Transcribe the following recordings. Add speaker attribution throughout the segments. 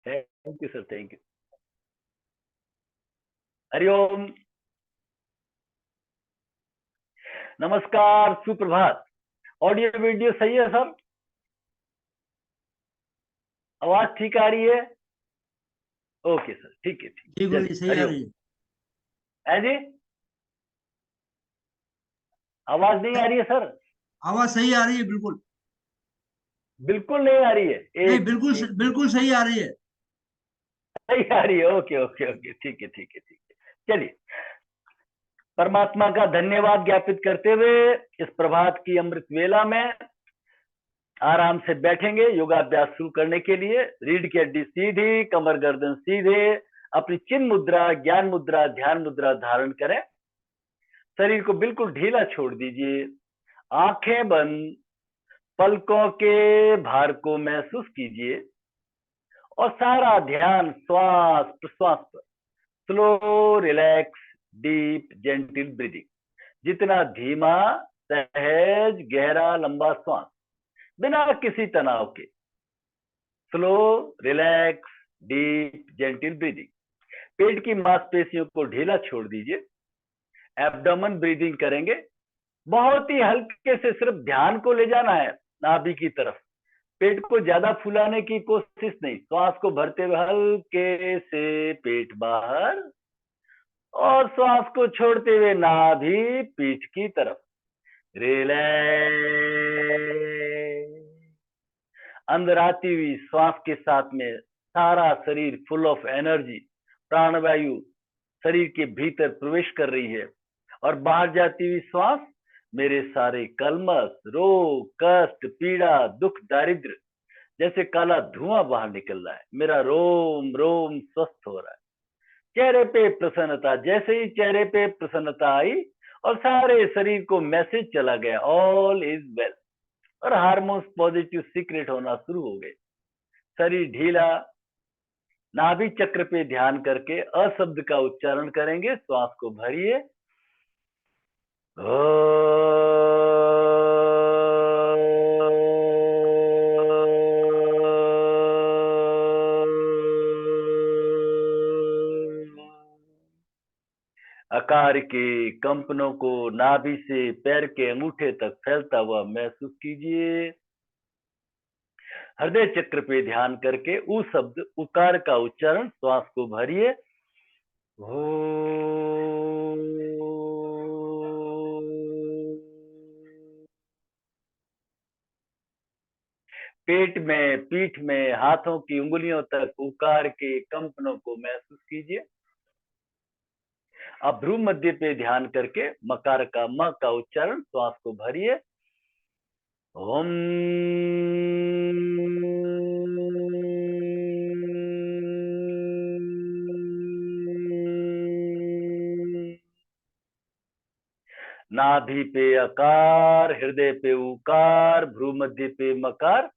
Speaker 1: Thank you sir, thank you. Hariom. नमस्कार, सुप्रभात। Audio video सही है सर? आवाज ठीक आ रही है? ओके सर, ठीक है, ठीक
Speaker 2: जी
Speaker 1: है,
Speaker 2: गुरु
Speaker 1: चलिए
Speaker 2: जी, सही आ
Speaker 1: हरिओम।
Speaker 2: रही है।
Speaker 1: है जी? आवाज नहीं आ रही है सर?
Speaker 2: आवाज सही आ रही है, बिल्कुल।
Speaker 1: बिल्कुल नहीं आ रही है?
Speaker 2: नहीं,
Speaker 1: एक
Speaker 2: बिल्कुल
Speaker 1: एक मिनट।
Speaker 2: बिल्कुल सही आ रही है।
Speaker 1: सही आ रही है? ओके ओके ओके, ठीक है, ठीक है, ठीक है, चलिए। परमात्मा का धन्यवाद ज्ञापित करते हुए इस प्रभात की अमृत वेला में आराम से बैठेंगे योगाभ्यास शुरू करने के लिए। रीढ़ की हड्डी सीधी, कमर गर्दन सीधे, अपनी चिन्ह मुद्रा, ज्ञान मुद्रा, ध्यान मुद्रा धारण करें। शरीर को बिल्कुल ढीला छोड़ दीजिए। आंखें बंद, पलकों के भार को महसूस कीजिए और सारा ध्यान श्वास प्रश्वास पर। Slow, relax, deep, gentle breathing. जितना धीमा, सहज, गहरा, लंबा श्वास, बिना किसी तनाव के। Slow, relax, deep, gentle breathing. पेट की मांसपेशियों को ढीला छोड़ दीजिए। एब्डोमेन ब्रीदिंग करेंगे। बहुत ही हल्के से सिर्फ ध्यान को ले जाना है नाभि की तरफ। पेट को ज्यादा फुलाने की कोशिश नहीं। श्वास को भरते हुए हल्के से पेट बाहर और श्वास को छोड़ते हुए नाभि पीठ की तरफ। रिलैक्स। अंदर आती हुई श्वास के साथ में सारा शरीर फुल ऑफ एनर्जी, प्राणवायु शरीर के भीतर प्रवेश कर रही है और बाहर जाती हुई श्वास मेरे सारे कलमश, रोग, कष्ट, पीड़ा, दुख, दारिद्र जैसे काला धुआं बाहर निकल रहा है। मेरा रोम रोम स्वस्थ हो रहा है। चेहरे पे प्रसन्नता। जैसे ही चेहरे पे प्रसन्नता आई और सारे शरीर को मैसेज चला गया, ऑल इज वेल, और हार्मोन्स पॉजिटिव सीक्रेट होना शुरू हो गए। शरीर ढीला। नाभि चक्र पे ध्यान करके अ शब्द का उच्चारण करेंगे। श्वास को भरिए। आकार के कंपनों को नाभि से पैर के अंगूठे तक फैलता हुआ महसूस कीजिए। हृदय चक्र पे ध्यान करके उ शब्द, उकार का उच्चारण। श्वास को भरिए। पेट में, पीठ में, हाथों की उंगलियों तक उकार के कंपनों को महसूस कीजिए। अब भ्रू मध्य पे ध्यान करके मकार का म का उच्चारण। श्वास को भरिए। ओम। नाभि पे अकार, हृदय पे उकार, भ्रू मध्य पे मकार।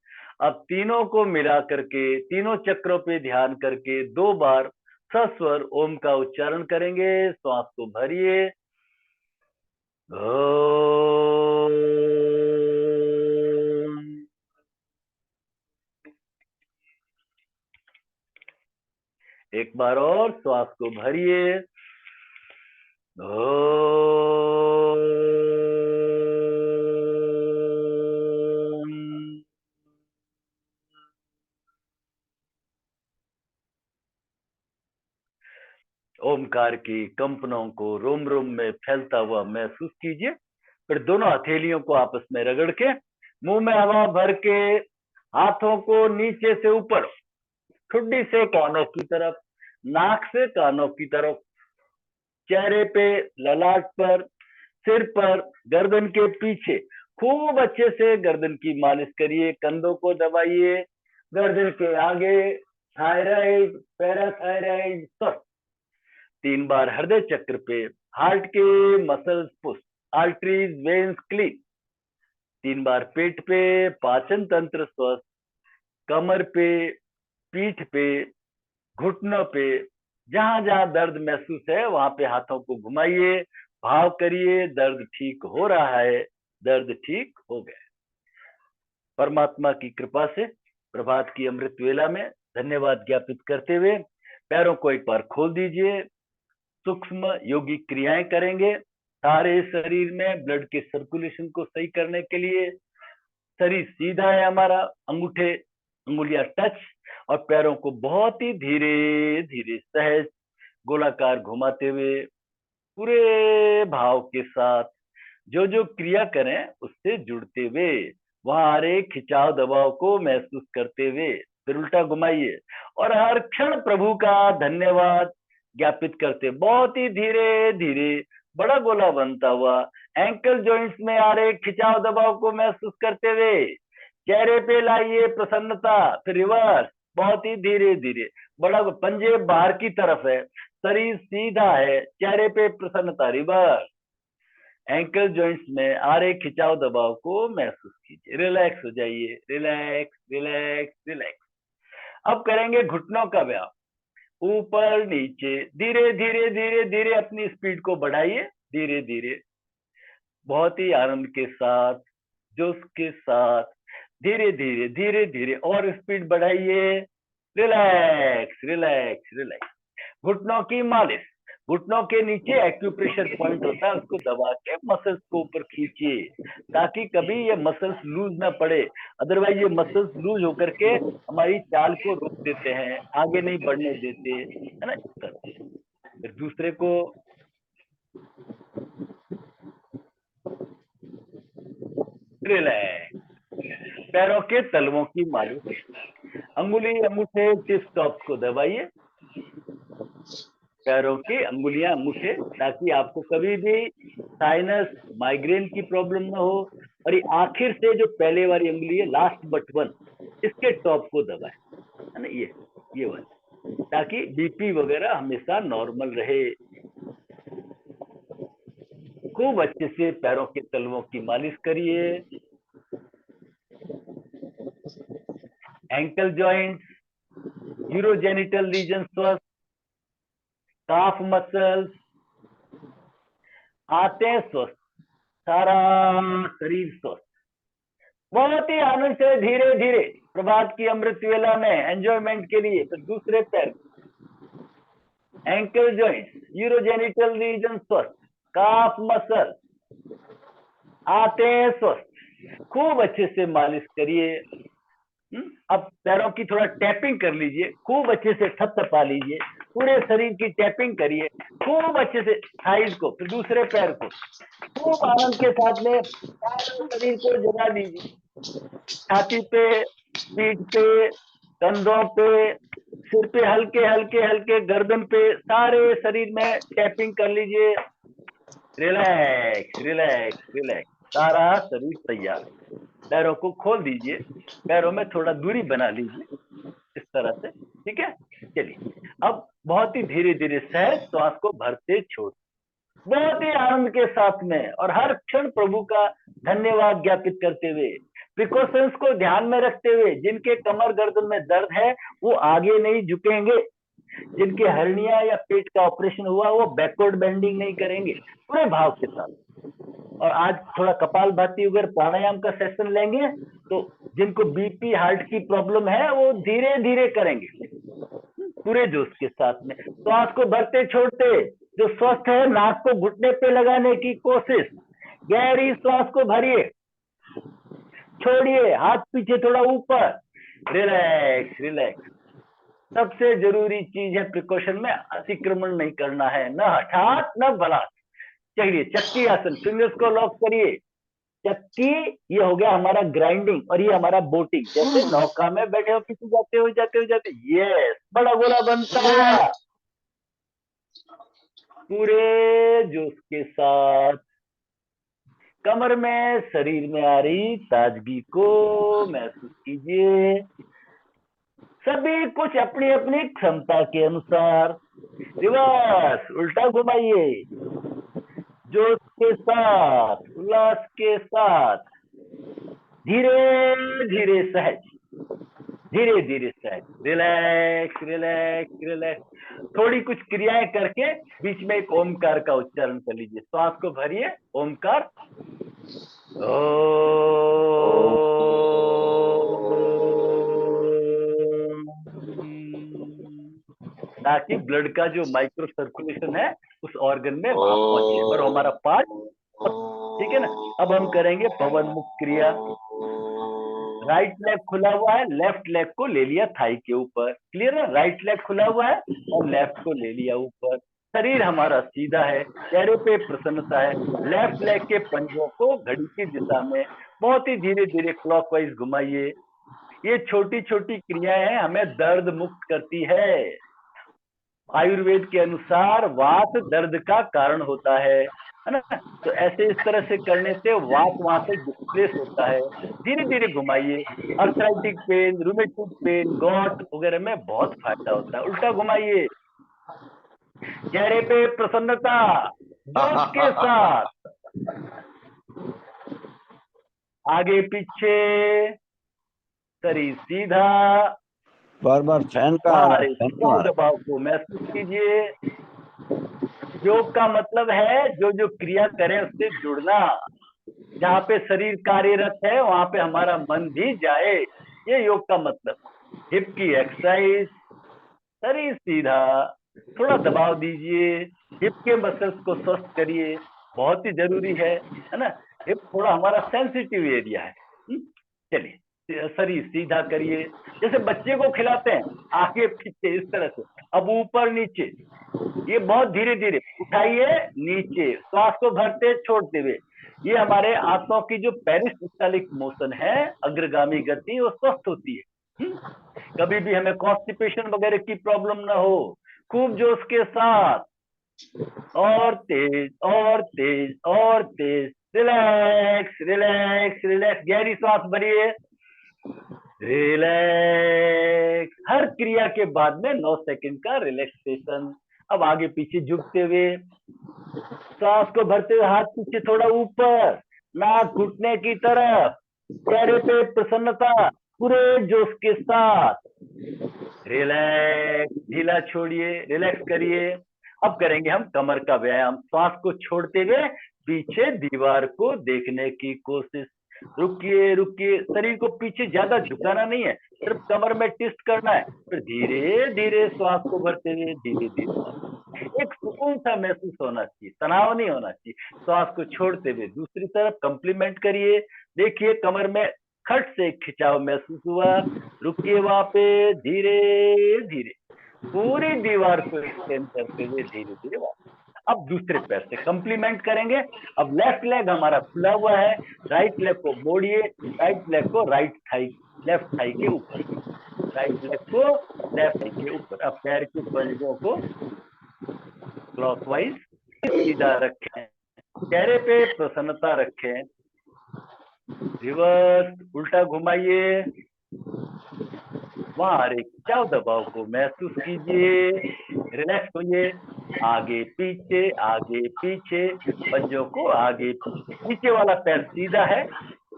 Speaker 1: अब तीनों को मिला करके, तीनों चक्रों पे ध्यान करके 2 बार सस्वर ओम का उच्चारण करेंगे। श्वास को भरिए। एक बार और श्वास को भरिए। ओमकार की कंपनों को रोम रोम में फैलता हुआ महसूस कीजिए। फिर दोनों हथेलियों को आपस में रगड़ के मुंह में हवा भर के हाथों को नीचे से ऊपर, ठुड्डी से कानों की तरफ, नाक से कानों की तरफ, चेहरे पे, ललाट पर, सिर पर, गर्दन के पीछे खूब अच्छे से गर्दन की मालिश करिए। कंधों को दबाइए। गर्दन के आगे थायराइड, पैराथायराइड सब। 3 बार हृदय चक्र पे, हार्ट के muscles push, arteries, veins clean. 3 बार पेट पे, पाचन तंत्र स्वस्थ, कमर पे, पीठ पे, घुटनों पे, जहां जहां दर्द महसूस है वहां पे हाथों को घुमाइए। भाव करिए दर्द ठीक हो रहा है, दर्द ठीक हो गया। परमात्मा की कृपा से प्रभात की अमृत वेला में धन्यवाद ज्ञापित करते हुए पैरों को एक बार खोल दीजिए। सूक्ष्म योगिक क्रियाएं करेंगे सारे शरीर में ब्लड के सर्कुलेशन को सही करने के लिए। शरीर सीधा है हमारा, अंगूठे अंगुलियां टच, और पैरों को बहुत ही धीरे धीरे सहज गोलाकार घुमाते हुए पूरे भाव के साथ जो जो क्रिया करें उससे जुड़ते हुए वहां आ रहे खिंचाव दबाव को महसूस करते हुए फिर उल्टा घुमाइए और हर क्षण प्रभु का धन्यवाद ज्ञापित करते बहुत ही धीरे धीरे बड़ा गोला बनता हुआ एंकल जॉइंट्स में आ रहे खिंचाव दबाव को महसूस करते हुए चेहरे पे लाइए प्रसन्नता। फिर रिवर्स बहुत ही धीरे धीरे बड़ा पंजे बाहर की तरफ है, शरीर सीधा है, चेहरे पे प्रसन्नता। रिवर्स एंकल जॉइंट्स में आ रहे खिंचाव दबाव को महसूस कीजिए। रिलैक्स हो जाइए, रिलैक्स रिलैक्स रिलैक्स। अब करेंगे घुटनों का व्यायाम। ऊपर नीचे धीरे धीरे धीरे धीरे अपनी स्पीड को बढ़ाइए, धीरे धीरे बहुत ही आनंद के साथ जोश के साथ धीरे धीरे धीरे धीरे और स्पीड बढ़ाइए। Relax relax relax. घुटनों की मालिश, घुटनों के नीचे एक्यूप्रेशर पॉइंट होता है, उसको दबा के मसल्स को ऊपर खींचिए ताकि कभी ये मसल्स लूज ना पड़े। अदरवाइज ये मसल्स लूज होकर के हमारी चाल को रोक देते हैं, आगे नहीं बढ़ने देते, है ना। फिर दूसरे को रिलैक्स। पैरों के तलवों की मालिश, अंगुली अंगूठे टिप्स टॉप्स को दबाइए, पैरों की अंगुलियां अंगूठे, ताकि आपको कभी भी साइनस माइग्रेन की प्रॉब्लम ना हो। और ये आखिर से जो पहले वाली अंगुली है लास्ट बट वन, इसके टॉप को दबाए, है ना, ये वाली, ताकि बीपी वगैरह हमेशा नॉर्मल रहे। खूब अच्छे से पैरों के तलवों की मालिश करिए। एंकल जॉइंट्स, यूरोजेनिटल रीजन स्वस्थ, काफ मसल्स आते हैं स्वस्थ, सारा शरीर स्वस्थ। बहुत ही आनंद से धीरे धीरे प्रभात की अमृत वेला में एंजॉयमेंट के लिए तो दूसरे पैर, एंकल जॉइंट्स, यूरोजेनिटल रीजन स्वस्थ, काफ मसल आते हैं स्वस्थ। खूब अच्छे से मालिश करिए। अब पैरों की थोड़ा टैपिंग कर लीजिए, खूब अच्छे से थपथपा लीजिए, पूरे शरीर की टैपिंग करिए खूब अच्छे से, थाइज को, फिर दूसरे पैर को खूब आनंद के साथ में सारे शरीर को जगा दीजिए। छाती पे, पीठ पे, कंधों पे, सिर पे हल्के हल्के हल्के, गर्दन पे, सारे शरीर में टैपिंग कर लीजिए। रिलैक्स रिलैक्स रिलैक्स, सारा शरीर तैयार। पैरों को खोल दीजिए, पैरों में थोड़ा दूरी बना लीजिए इस तरह से, ठीक है। चलिए अब बहुत ही धीरे धीरे सहज श्वास को भरते छोड़, बहुत ही आनंद के साथ में और हर क्षण प्रभु का धन्यवाद ज्ञापित करते हुए, प्रिकॉशंस को ध्यान में रखते हुए, जिनके कमर गर्दन में दर्द है वो आगे नहीं झुकेंगे, जिनके हर्निया या पेट का ऑपरेशन हुआ वो बैकवर्ड बेंडिंग नहीं करेंगे, पूरे भाव के साथ। और आज थोड़ा कपाल भाती वगैरह प्राणायाम का सेशन लेंगे, तो जिनको बीपी हार्ट की प्रॉब्लम है वो धीरे धीरे करेंगे पूरे जोश के साथ में। श्वास को भरते छोड़ते, जो स्वस्थ है नाक को घुटने पे लगाने की कोशिश, गहरी श्वास को भरिए, छोड़िए, हाथ पीछे थोड़ा ऊपर, रिलैक्स रिलैक्स। सबसे जरूरी चीज है प्रिकॉशन में अतिक्रमण नहीं करना है, न हठात न बलात्। चलिए चक्की आसन, फिंगर्स को लॉक करिए। चक्की ये हो गया हमारा ग्राइंडिंग और ये हमारा बोटिंग, जैसे नौका में बैठे हो किसी जाते हो जाते हो जाते, यस, बड़ा गोला बनता है पूरे जोश के साथ। कमर में, शरीर में आ रही ताजगी को महसूस कीजिए। सभी कुछ अपनी अपनी क्षमता के अनुसार। रिवर्स उल्टा घुमाइए, जोश के साथ, उल्लास के साथ, धीरे धीरे सहज, धीरे धीरे सहज, रिलैक्स रिलैक्स रिलैक्स। थोड़ी कुछ क्रियाएं करके बीच में एक ओमकार का उच्चारण कर लीजिए। श्वास को भरिए, ओमकार, ताकि ब्लड का जो माइक्रो सर्कुलेशन है उस ऑर्गन में वहां पहुंचे और हमारा पार्ट, ठीक है ना। अब हम करेंगे पवन मुक्त क्रिया। राइट लेग खुला हुआ है, लेफ्ट लेग को ले लिया थाई के ऊपर, क्लियर है। राइट लेग खुला हुआ है और लेफ्ट को ले लिया ऊपर। शरीर हमारा सीधा है, चेहरे पे प्रसन्नता है। लेफ्ट लेग के पंजों को घड़ी की दिशा में बहुत ही धीरे धीरे क्लॉकवाइज घुमाइए। ये छोटी छोटी क्रियाएं हमें दर्द मुक्त करती है। आयुर्वेद के अनुसार वात दर्द का कारण होता है ना। तो ऐसे इस तरह से करने से वात वहां से डिस्प्लेस होता है। धीरे धीरे घुमाइए। अर्थराइटिक पेन, रूमेटिक पेन, गॉट वगैरह में बहुत फायदा होता है। उल्टा घुमाइए। चेहरे पे प्रसन्नता, जोश के साथ, आगे पीछे, शरीर सीधा।
Speaker 3: बार बार फैन का आ रहा है, फैन क्यों आ रहा
Speaker 1: दबाव को महसूस कीजिए। योग का मतलब है जो जो क्रिया करें उससे जुड़ना। जहाँ पे शरीर कार्यरत है वहां पे हमारा मन भी जाए, ये योग का मतलब। हिप की एक्सरसाइज, शरीर सीधा, थोड़ा दबाव दीजिए, हिप के मसल्स को स्वस्थ करिए, बहुत ही जरूरी है ना। हिप थोड़ा हमारा सेंसिटिव एरिया है। चलिए, शरीर सीधा करिए, जैसे बच्चे को खिलाते हैं, आगे पीछे इस तरह से। अब ऊपर नीचे, ये बहुत धीरे धीरे उठाइए, नीचे श्वास को भरते छोड़ते हुए। ये हमारे आंतों की जो पेरिस्टालिक मोशन है, अग्रगामी गति, वो स्वस्थ होती है। कभी भी हमें कॉन्स्टिपेशन वगैरह की प्रॉब्लम ना हो। खूब जोश के साथ, और तेज और तेज और तेज। रिलैक्स रिलैक्स रिलैक्स, गहरी सांस भरिए, रिलैक्स। हर क्रिया के बाद में 9 सेकंड का रिलैक्सेशन। अब आगे पीछे झुकते हुए, सांस को भरते हुए हाथ पीछे थोड़ा ऊपर, नाक घुटने की तरफ, चेहरे पे प्रसन्नता, पूरे जोश के साथ। रिलैक्स, ढीला छोड़िए, रिलैक्स करिए। अब करेंगे हम कमर का व्यायाम। श्वास को छोड़ते हुए पीछे दीवार को देखने की कोशिश। रुकिए रुकिए, शरीर को पीछे ज्यादा झुकाना नहीं है, सिर्फ कमर में ट्विस्ट करना है। फिर धीरे धीरे श्वास को भरते हुए धीरे धीरे, एक सुकून सा महसूस होना चाहिए, तनाव नहीं होना चाहिए। श्वास को छोड़ते हुए दूसरी तरफ कंप्लीमेंट करिए। देखिए कमर में खट से खिंचाव महसूस हुआ। रुकिए वहां पे, धीरे धीरे पूरी दीवार को एक्सटेंड करते हुए धीरे धीरे वापस। अब दूसरे पैर से कंप्लीमेंट करेंगे। अब लेफ्ट लेग हमारा खुला हुआ है, राइट लेग को मोड़िए, राइट लेग को राइट थाई, लेफ्ट थाई के ऊपर, राइट लेग को लेफ्ट थाई के ऊपर। अब पैर के पंजों को क्लॉकवाइज सीधा रखें, चेहरे पे प्रसन्नता रखें। रिवर्स, उल्टा घुमाइए, वहां खिंचाव दबाव को महसूस कीजिए, रिलैक्स होइए। आगे पीछे, पंजों को आगे पीछे। नीचे वाला पैर सीधा है,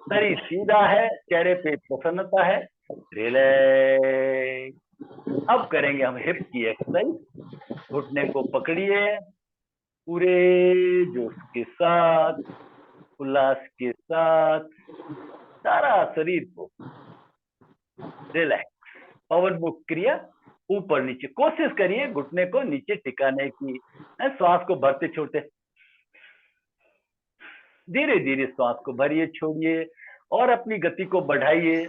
Speaker 1: शरीर सीधा है, चेहरे पे प्रसन्नता है, रिलैक्स। अब करेंगे हम हिप की एक्सरसाइज। घुटने को पकड़िए, पूरे जोश के साथ, उल्लास के साथ, सारा शरीर को रिलैक्स। पवन मुक्त क्रिया, ऊपर नीचे कोशिश करिए घुटने को नीचे टिकाने की। श्वास को भरते छोड़ते, धीरे धीरे श्वास को भरिए छोड़िए और अपनी गति को बढ़ाइए।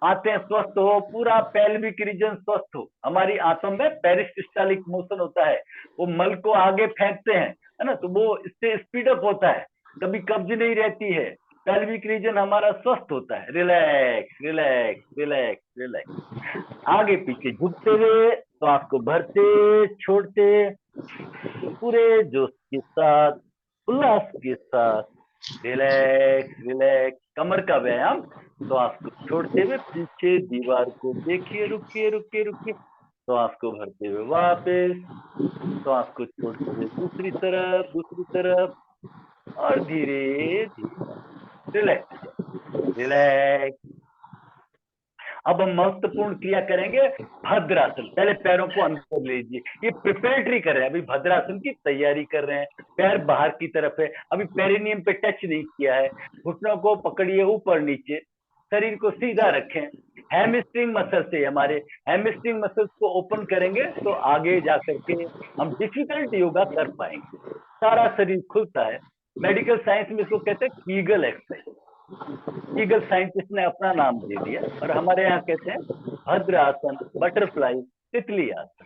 Speaker 1: आंतें स्वस्थ हो, पूरा पेल्विक रीजन स्वस्थ हो। हमारी आंतों में पेरिस्टालिक मोशन होता है, वो मल को आगे फेंकते हैं, है ना, तो वो इससे स्पीड अप होता है, कभी कब्ज नहीं रहती है, पेल्विक रीजन हमारा स्वस्थ होता है। Relax relax relax relax. आगे पीछे झुकते हुए, श्वास को भरते छोड़ते, पूरे जोश के साथ, उल्लास के साथ, रिलैक्स रिलैक्स। कमर का व्यायाम। श्वास को छोड़ते हुए पीछे दीवार को देखिए, रुकिए रुकिए रुकिए, श्वास को भरते हुए वापस, श्वास को छोड़ते हुए दूसरी तरफ, और धीरे धीरे रिलैक्स रिलैक्स। अब हम महत्वपूर्ण क्रिया करेंगे भद्रासन। पहले पैरों को अंदर लीजिए, ये प्रिपरेटरी कर रहे हैं, अभी भद्रासन की तैयारी कर रहे हैं। पैर बाहर की तरफ है, अभी पेरिनियम पे टच नहीं किया है। घुटनों को पकड़िए ऊपर नीचे, शरीर को सीधा रखें। हैमस्ट्रिंग मसल से, हमारे हैमस्ट्रिंग मसल्स को ओपन करेंगे तो आगे जाकर के हम डिफिकल्ट योगा कर पाएंगे, सारा शरीर खुलता है। मेडिकल साइंस में इसको कहते हैं कीगल एक्सरसाइज। कीगल साइंटिस्ट ने अपना नाम दे दिया, और हमारे यहाँ कहते हैं भद्र आसन, बटरफ्लाई, तितली आसन।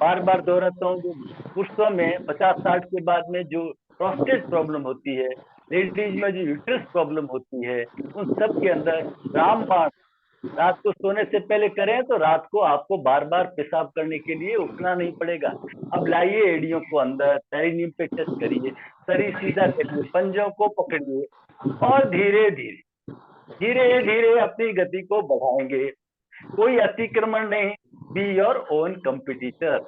Speaker 1: बार बार दोहराता हूँ, जो पुरुषों में 50-60 के बाद में जो प्रोस्टेट प्रॉब्लम होती है, लेडीज में जो यूट्रस प्रॉब्लम होती है, उन सब के अंदर रामबाण रात को सोने से पहले करें तो रात को आपको बार बार पेशाब करने के लिए उठना नहीं पड़ेगा। अब लाइए एड़ियों को अंदर, पेरिनियम पे टच करिए, शरीर सीधा करिए, पंजों को पकड़िए, और धीरे धीरे धीरे धीरे अपनी गति को बढ़ाएंगे। कोई अतिक्रमण नहीं, बी योर ओन कंपिटिटर,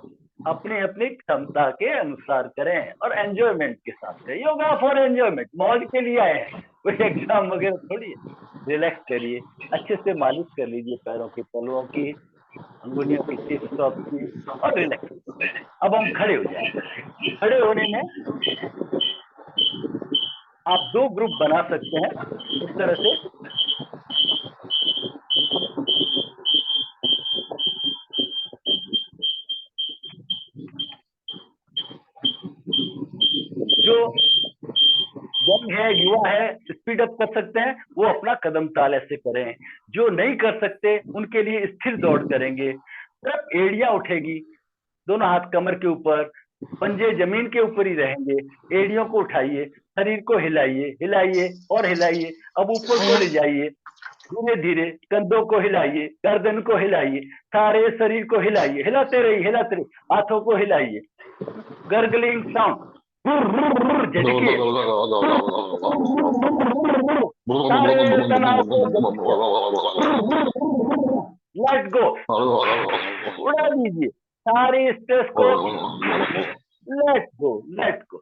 Speaker 1: अपनी अपनी क्षमता के अनुसार करें और एंजॉयमेंट के साथ करें। योगा फॉर एंजॉयमेंट, मौज के लिए आए हैं, कोई एग्जाम वगैरह थोड़ी है। रिलैक्स करिए, अच्छे से मालिश कर लीजिए पैरों के तलुओं की, अंगुलियों की, टिप्स ऑफ की, और रिलैक्स। अब हम खड़े हो जाएंगे। खड़े होने में आप 2 ग्रुप बना सकते हैं इस तरह से। जो यंग है, युवा है, स्पीड अप कर सकते हैं, वो अपना कदम ताल ऐसे करें। जो नहीं कर सकते उनके लिए स्थिर दौड़ करेंगे। तब एड़ियां उठेगी, दोनों हाथ कमर के ऊपर, पंजे जमीन के ऊपर ही रहेंगे। एड़ियों को उठाइए, शरीर को हिलाइए, हिलाइए और हिलाइए। अब ऊपर को ले जाइए, धीरे धीरे कंधों को हिलाइए, गर्दन को हिलाइए, सारे शरीर को हिलाइए, हिलाते रहिए, हिलाते रहिए, हाथों को हिलाइए। गर्गलिंग साउंड, झटकिए, सारे तनाव को लेट गो, उड़ा दीजिए सारे स्ट्रेस को, लेट गो, लेट गो।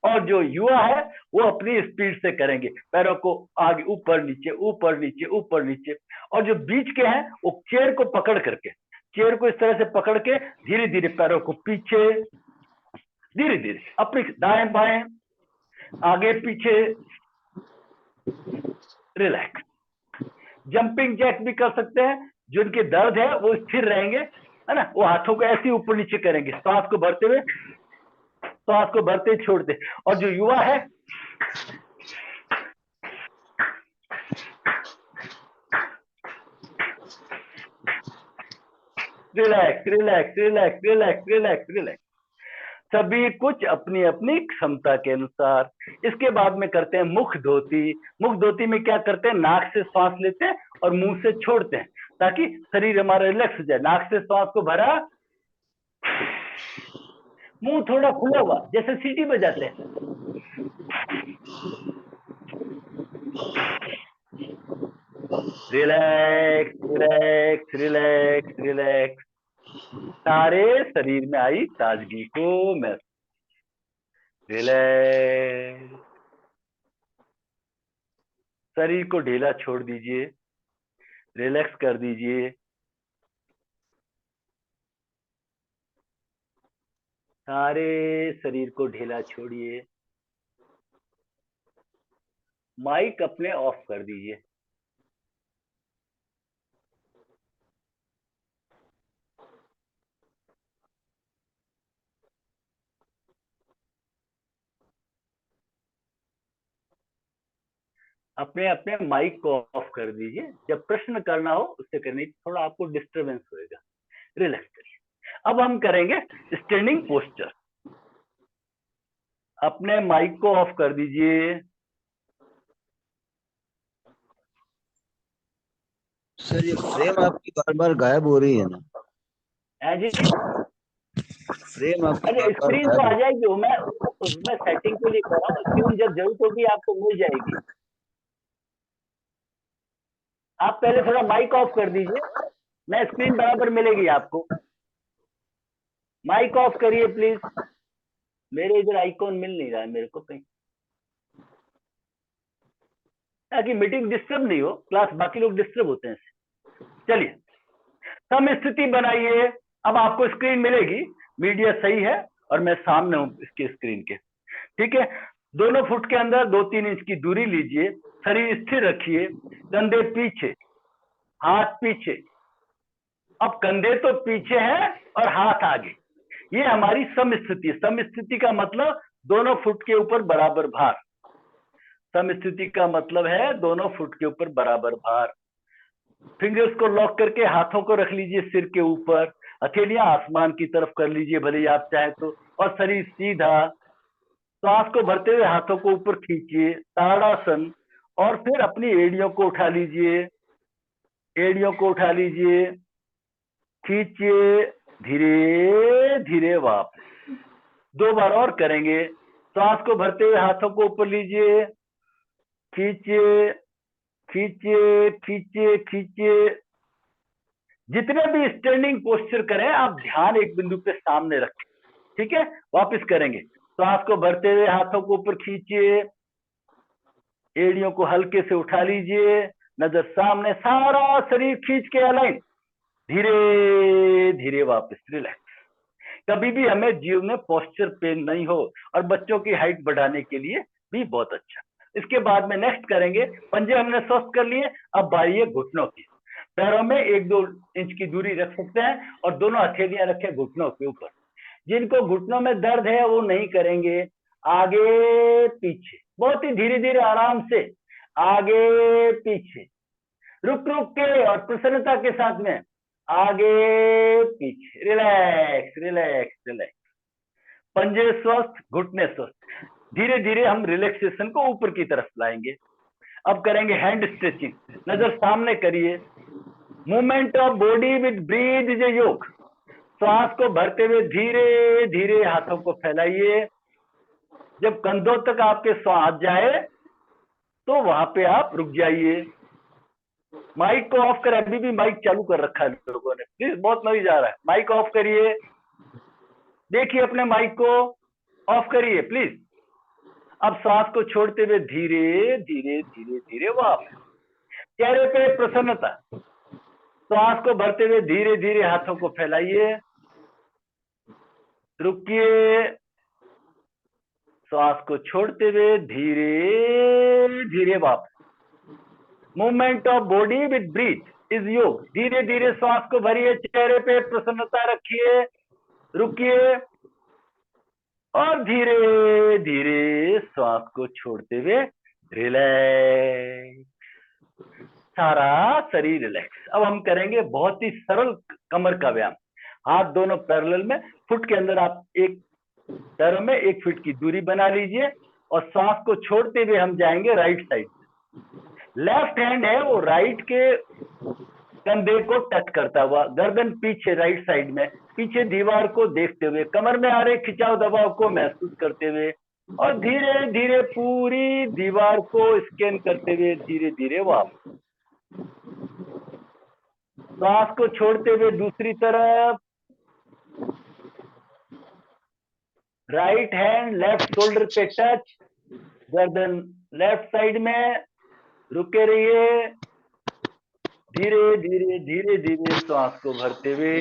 Speaker 1: और जो युवा है वो अपनी स्पीड से करेंगे, पैरों को आगे, ऊपर नीचे, ऊपर नीचे, ऊपर नीचे। और जो बीच के हैं वो चेयर को पकड़ करके, चेयर को इस तरह से पकड़ के धीरे धीरे पैरों को पीछे, धीरे धीरे अपने दाएं बाएं, आगे पीछे, रिलैक्स। जंपिंग जैक भी कर सकते हैं, जिनके दर्द है वो स्थिर रहेंगे, है ना, वो हाथों को ऐसे ऊपर नीचे करेंगे, सांस को भरते हुए, सांस को भरते छोड़ते। और जो युवा है relax, relax, relax, relax, relax, relax. सभी कुछ अपनी अपनी क्षमता के अनुसार। इसके बाद में करते हैं मुख धोती। मुख धोती में क्या करते हैं, नाक से सांस लेते हैं और मुंह से छोड़ते हैं, ताकि शरीर हमारा रिलैक्स हो जाए। नाक से सांस को भरा, मुंह थोड़ा खुला हुआ, जैसे सीटी बजाते हैं। Relax, relax, relax, relax. सारे शरीर में आई ताजगी को महसूस। रिलैक्स, शरीर को ढीला छोड़ दीजिए, रिलैक्स कर दीजिए। सारे शरीर को ढीला छोड़िए। माइक अपने ऑफ कर दीजिए। अपने अपने माइक को ऑफ कर दीजिए। जब प्रश्न करना हो उससे करनी, थोड़ा आपको डिस्टरबेंस होएगा। रिलैक्स करिए। अब हम करेंगे स्टैंडिंग पोस्चर। अपने माइक को ऑफ कर दीजिए।
Speaker 3: सर ये फ्रेम आपकी बार बार गायब हो रही है ना?
Speaker 1: जी,
Speaker 3: फ्रेम आपकी
Speaker 1: अरे
Speaker 3: बार बार
Speaker 1: स्क्रीन तो आ
Speaker 3: गायब
Speaker 1: जाएगी, मैं उसमें सेटिंग के लिए कर रहा हूँ। स्क्रीन जब जरूरत होगी आपको मिल जाएगी। आप पहले थोड़ा माइक ऑफ कर दीजिए, मैं स्क्रीन बराबर मिलेगी आपको। माइक ऑफ करिए प्लीज। मेरे इधर आइकॉन मिल नहीं रहा है मेरे को कहीं, ताकि मीटिंग डिस्टर्ब नहीं हो, क्लास बाकी लोग डिस्टर्ब होते हैं। चलिए, सम स्थिति बनाइए। अब आपको स्क्रीन मिलेगी, मीडिया सही है और मैं सामने हूं इसके स्क्रीन के, ठीक है। दोनों फुट के अंदर 2-3 इंच की दूरी लीजिए, शरीर स्थिर रखिए, कंधे पीछे, हाथ पीछे। अब कंधे तो पीछे हैं और हाथ आगे, ये हमारी समस्थिति। समस्थिति का मतलब दोनों फुट के ऊपर बराबर भार। समस्थिति का मतलब है दोनों फुट के ऊपर बराबर भार। फिंगर्स को लॉक करके हाथों को रख लीजिए सिर के ऊपर, हथेलियां आसमान की तरफ कर लीजिए भले ही आप चाहे तो, और शरीर सीधा। सांस को भरते हुए हाथों को ऊपर खींचिए, ताड़ासन। और फिर अपनी एड़ियों को उठा लीजिए, एड़ियों को उठा लीजिए, खींचिए, धीरे धीरे वापस। 2 बार और करेंगे। सांस को भरते हुए हाथों को ऊपर लीजिए, खींचिए, खींचिए, खींचिए, खींचिए। जितने भी स्टैंडिंग पोस्चर करें आप ध्यान एक बिंदु पे सामने रखें, ठीक है। वापस करेंगे। सांस को भरते हुए हाथों को ऊपर खींचिए, एड़ियों को हल्के से उठा लीजिए, नजर सामने, सारा शरीर खींच के अलाइन, धीरे धीरे वापस रिलैक्स। कभी भी हमें जीवन में पोस्चर पेन नहीं हो, और बच्चों की हाइट बढ़ाने के लिए भी बहुत अच्छा। इसके बाद में नेक्स्ट करेंगे, पंजे हमने स्वस्थ कर लिए, अब बारी है घुटनों की। पैरों में 1-2 इंच की दूरी रख सकते हैं और दोनों हथेलियां रखें घुटनों के ऊपर। जिनको घुटनों में दर्द है वो नहीं करेंगे, आगे पीछे, बहुत ही धीरे धीरे आराम से, आगे पीछे, रुक रुक के और प्रसन्नता के साथ में, आगे पीछे, रिलैक्स रिलैक्स रिलैक्स। पंजे स्वस्थ, घुटने स्वस्थ। धीरे धीरे हम रिलैक्सेशन को ऊपर की तरफ लाएंगे। अब करेंगे हैंड स्ट्रेचिंग, नजर सामने करिए। Movement of body with breath is a yoga. सांस को भरते हुए धीरे धीरे हाथों को फैलाइए। जब कंधों तक आपके सांस जाए तो वहां पे आप रुक जाइए। माइक को ऑफ करें, अभी भी माइक चालू कर रखा है लोगों ने, प्लीज बहुत नॉइज आ रहा है। माइक ऑफ करिए, देखिए अपने माइक को ऑफ करिए प्लीज। अब सांस को छोड़ते हुए धीरे धीरे धीरे धीरे वापस, चेहरे पे प्रसन्नता। सांस को भरते हुए धीरे धीरे हाथों को फैलाइए, रुकिए, सांस को छोड़ते हुए धीरे धीरे वापस। Movement of body with breath is yoga. धीरे धीरे सांस को भरिए, चेहरे पे प्रसन्नता रखिए, रुकिए, और धीरे धीरे सांस को छोड़ते हुए रिलैक्स, सारा शरीर रिलैक्स। अब हम करेंगे बहुत ही सरल कमर का व्यायाम। हाथ दोनों पैरेलल में, फुट के अंदर आप एक पैरों में 1 फीट की दूरी बना लीजिए, और सांस को छोड़ते हुए हम जाएंगे राइट साइड। लेफ्ट हैंड है वो राइट के कंधे को टच करता हुआ, गर्दन पीछे राइट साइड में, पीछे दीवार को देखते हुए, कमर में आ रहे खिंचाव दबाव को महसूस करते हुए, और धीरे धीरे पूरी दीवार को स्कैन करते हुए धीरे धीरे वापस। सांस को छोड़ते हुए दूसरी तरफ, राइट हैंड लेफ्ट शोल्डर पे टच, गर्दन लेफ्ट साइड में, रुके रहिए, धीरे धीरे धीरे धीरे सांस को भरते हुए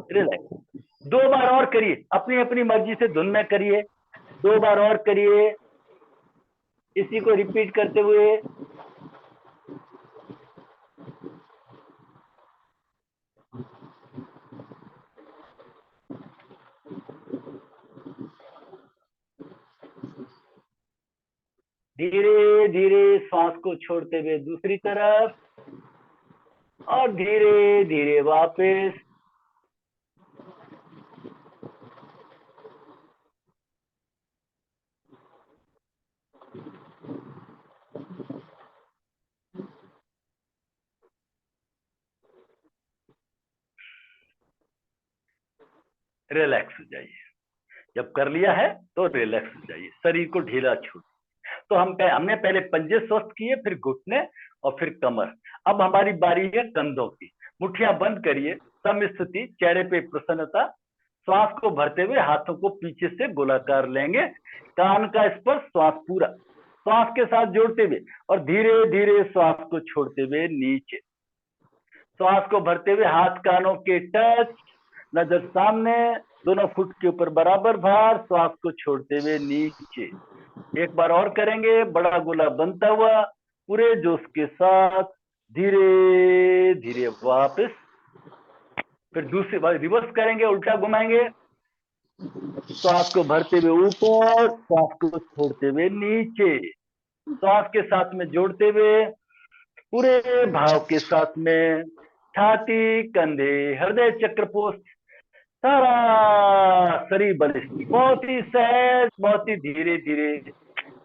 Speaker 1: रिलैक्स। 2 बार और करिए, अपनी अपनी मर्जी से धुन में करिए। 2 बार और करिए, इसी को रिपीट करते हुए। धीरे धीरे सांस को छोड़ते हुए दूसरी तरफ, और धीरे धीरे वापस। रिलैक्स हो जाइए। जब कर लिया है तो रिलैक्स हो जाइए, शरीर को ढीला छोड़। तो हमने पहले पंजे स्वस्थ किए, फिर घुटने और फिर कमर। अब हमारी बारी है कंधों की। मुट्ठियां बंद करिए, समस्थिति, चेहरे पे प्रसन्नता। श्वास को भरते हुए हाथों को पीछे से गोलाकार लेंगे, कान का स्पर्श श्वास पूरा श्वास के साथ जोड़ते हुए, और धीरे धीरे श्वास को छोड़ते हुए नीचे। श्वास को भरते हुए हाथ कानों के टच, नजर सामने, दोनों फुट के ऊपर बराबर भार, श्वास को छोड़ते हुए नीचे। एक बार और करेंगे, बड़ा गोला बनता हुआ पूरे जोश के साथ धीरे धीरे वापस। फिर दूसरी बार रिवर्स करेंगे, उल्टा घुमाएंगे, श्वास को भरते हुए ऊपर, श्वास को छोड़ते हुए नीचे, श्वास के साथ में जोड़ते हुए पूरे भाव के साथ में छाती, कंधे, हृदय चक्र पोस्ट, सारा शरीर बलिष्ठ, बहुत ही सहज, बहुत ही धीरे धीरे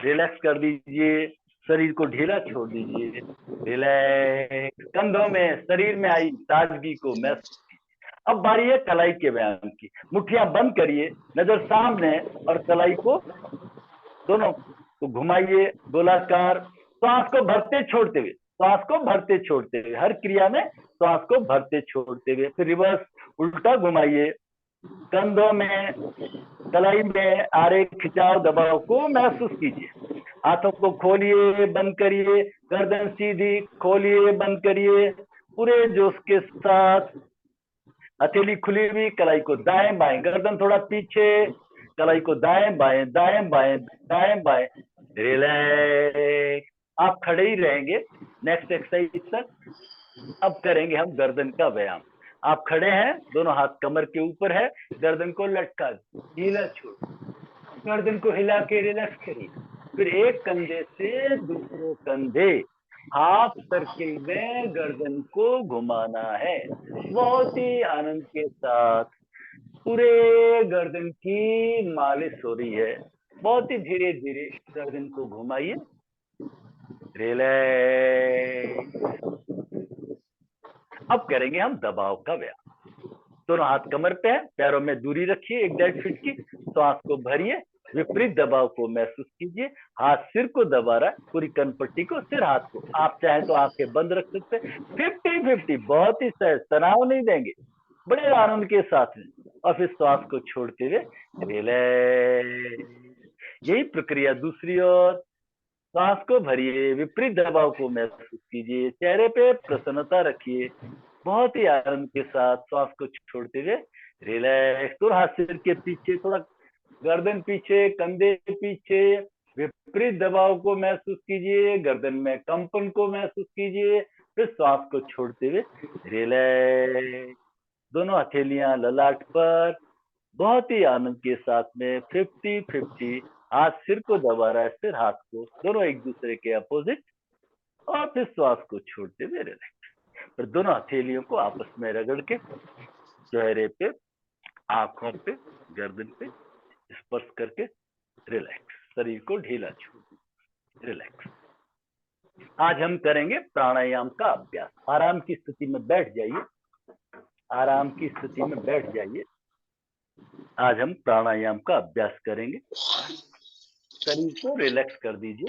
Speaker 1: रिलैक्स कर दीजिए, शरीर को ढीला छोड़ दीजिए, रिलैक्स। कंधों में, शरीर में आई ताजगी को महसूस कीजिए। अब बारी है कलाई के व्यायाम की। मुट्ठियां बंद करिए, नजर सामने, और कलाई को दोनों को घुमाइए गोलाकार, श्वास को भरते छोड़ते हुए, श्वास को भरते छोड़ते हुए, हर क्रिया में श्वास को भरते छोड़ते हुए। फिर रिवर्स, उल्टा घुमाइए, कंधों में, कलाई में आ रहे खिंचाव दबाव को महसूस कीजिए। हाथों को खोलिए, बंद करिए, गर्दन सीधी, खोलिए, बंद करिए, पूरे जोश के साथ। हथेली खुली हुई, कलाई को दाएं बाएं, गर्दन थोड़ा पीछे, कलाई को दाएं बाएं, दाएं बाएं, दाएं बाएं, रिलैक्स। आप खड़े ही रहेंगे नेक्स्ट एक्सरसाइज तक। अब करेंगे हम गर्दन का व्यायाम। आप खड़े हैं, दोनों हाथ कमर के ऊपर है, गर्दन को लटका, ढीला छोड़, गर्दन को हिला के रिलैक्स करिए। फिर एक कंधे से दूसरे कंधे, हाफ सर्किल में गर्दन को घुमाना है, बहुत ही आनंद के साथ। पूरे गर्दन की मालिश हो रही है, बहुत ही धीरे धीरे गर्दन को घुमाइए, रिलैक्स। अब करेंगे हम दबाव का व्यायाम। दोनों हाथ कमर पे है, पैरों में दूरी रखिए 1.5 फीट की, श्वास को भरिए, विपरीत दबाव को महसूस कीजिए। हाथ सिर को दबा रहा है, पूरी कनपट्टी को, सिर हाथ को। आप चाहें तो आंखें बंद रख सकते हैं, 50-50, बहुत ही सहज, तनाव नहीं देंगे, बड़े आनंद के साथ में। और फिर श्वास को छोड़ते हुए रिलैक्स। यही प्रक्रिया दूसरी ओर, श्वास को भरिए, विपरीत दबाव को महसूस कीजिए, चेहरे पे प्रसन्नता रखिए, बहुत ही आनंद के साथ श्वास को छोड़ते हुए रिलैक्स। तो हाथ सिर के पीछे, थोड़ा गर्दन पीछे, कंधे पीछे, विपरीत दबाव को महसूस कीजिए, गर्दन में कंपन को महसूस कीजिए, फिर श्वास को छोड़ते हुए रिलैक्स। दोनों हथेलियां ललाट पर, बहुत ही आनंद के साथ में 50-50। हाथ सिर को दबा रहा है, सिर हाथ को, दोनों एक दूसरे के अपोजिट, और फिर श्वास को छोड़ते हुए रिलैक्स। फिर दोनों हथेलियों को आपस में रगड़ के चेहरे पे, आंखों पे, गर्दन पे स्पर्श करके रिलैक्स, शरीर को ढीला छोड़, रिलैक्स। आज हम करेंगे प्राणायाम का अभ्यास। आराम की स्थिति में बैठ जाइए, आराम की स्थिति में बैठ जाइए। आज हम प्राणायाम का अभ्यास करेंगे। शरीर को रिलैक्स कर दीजिए,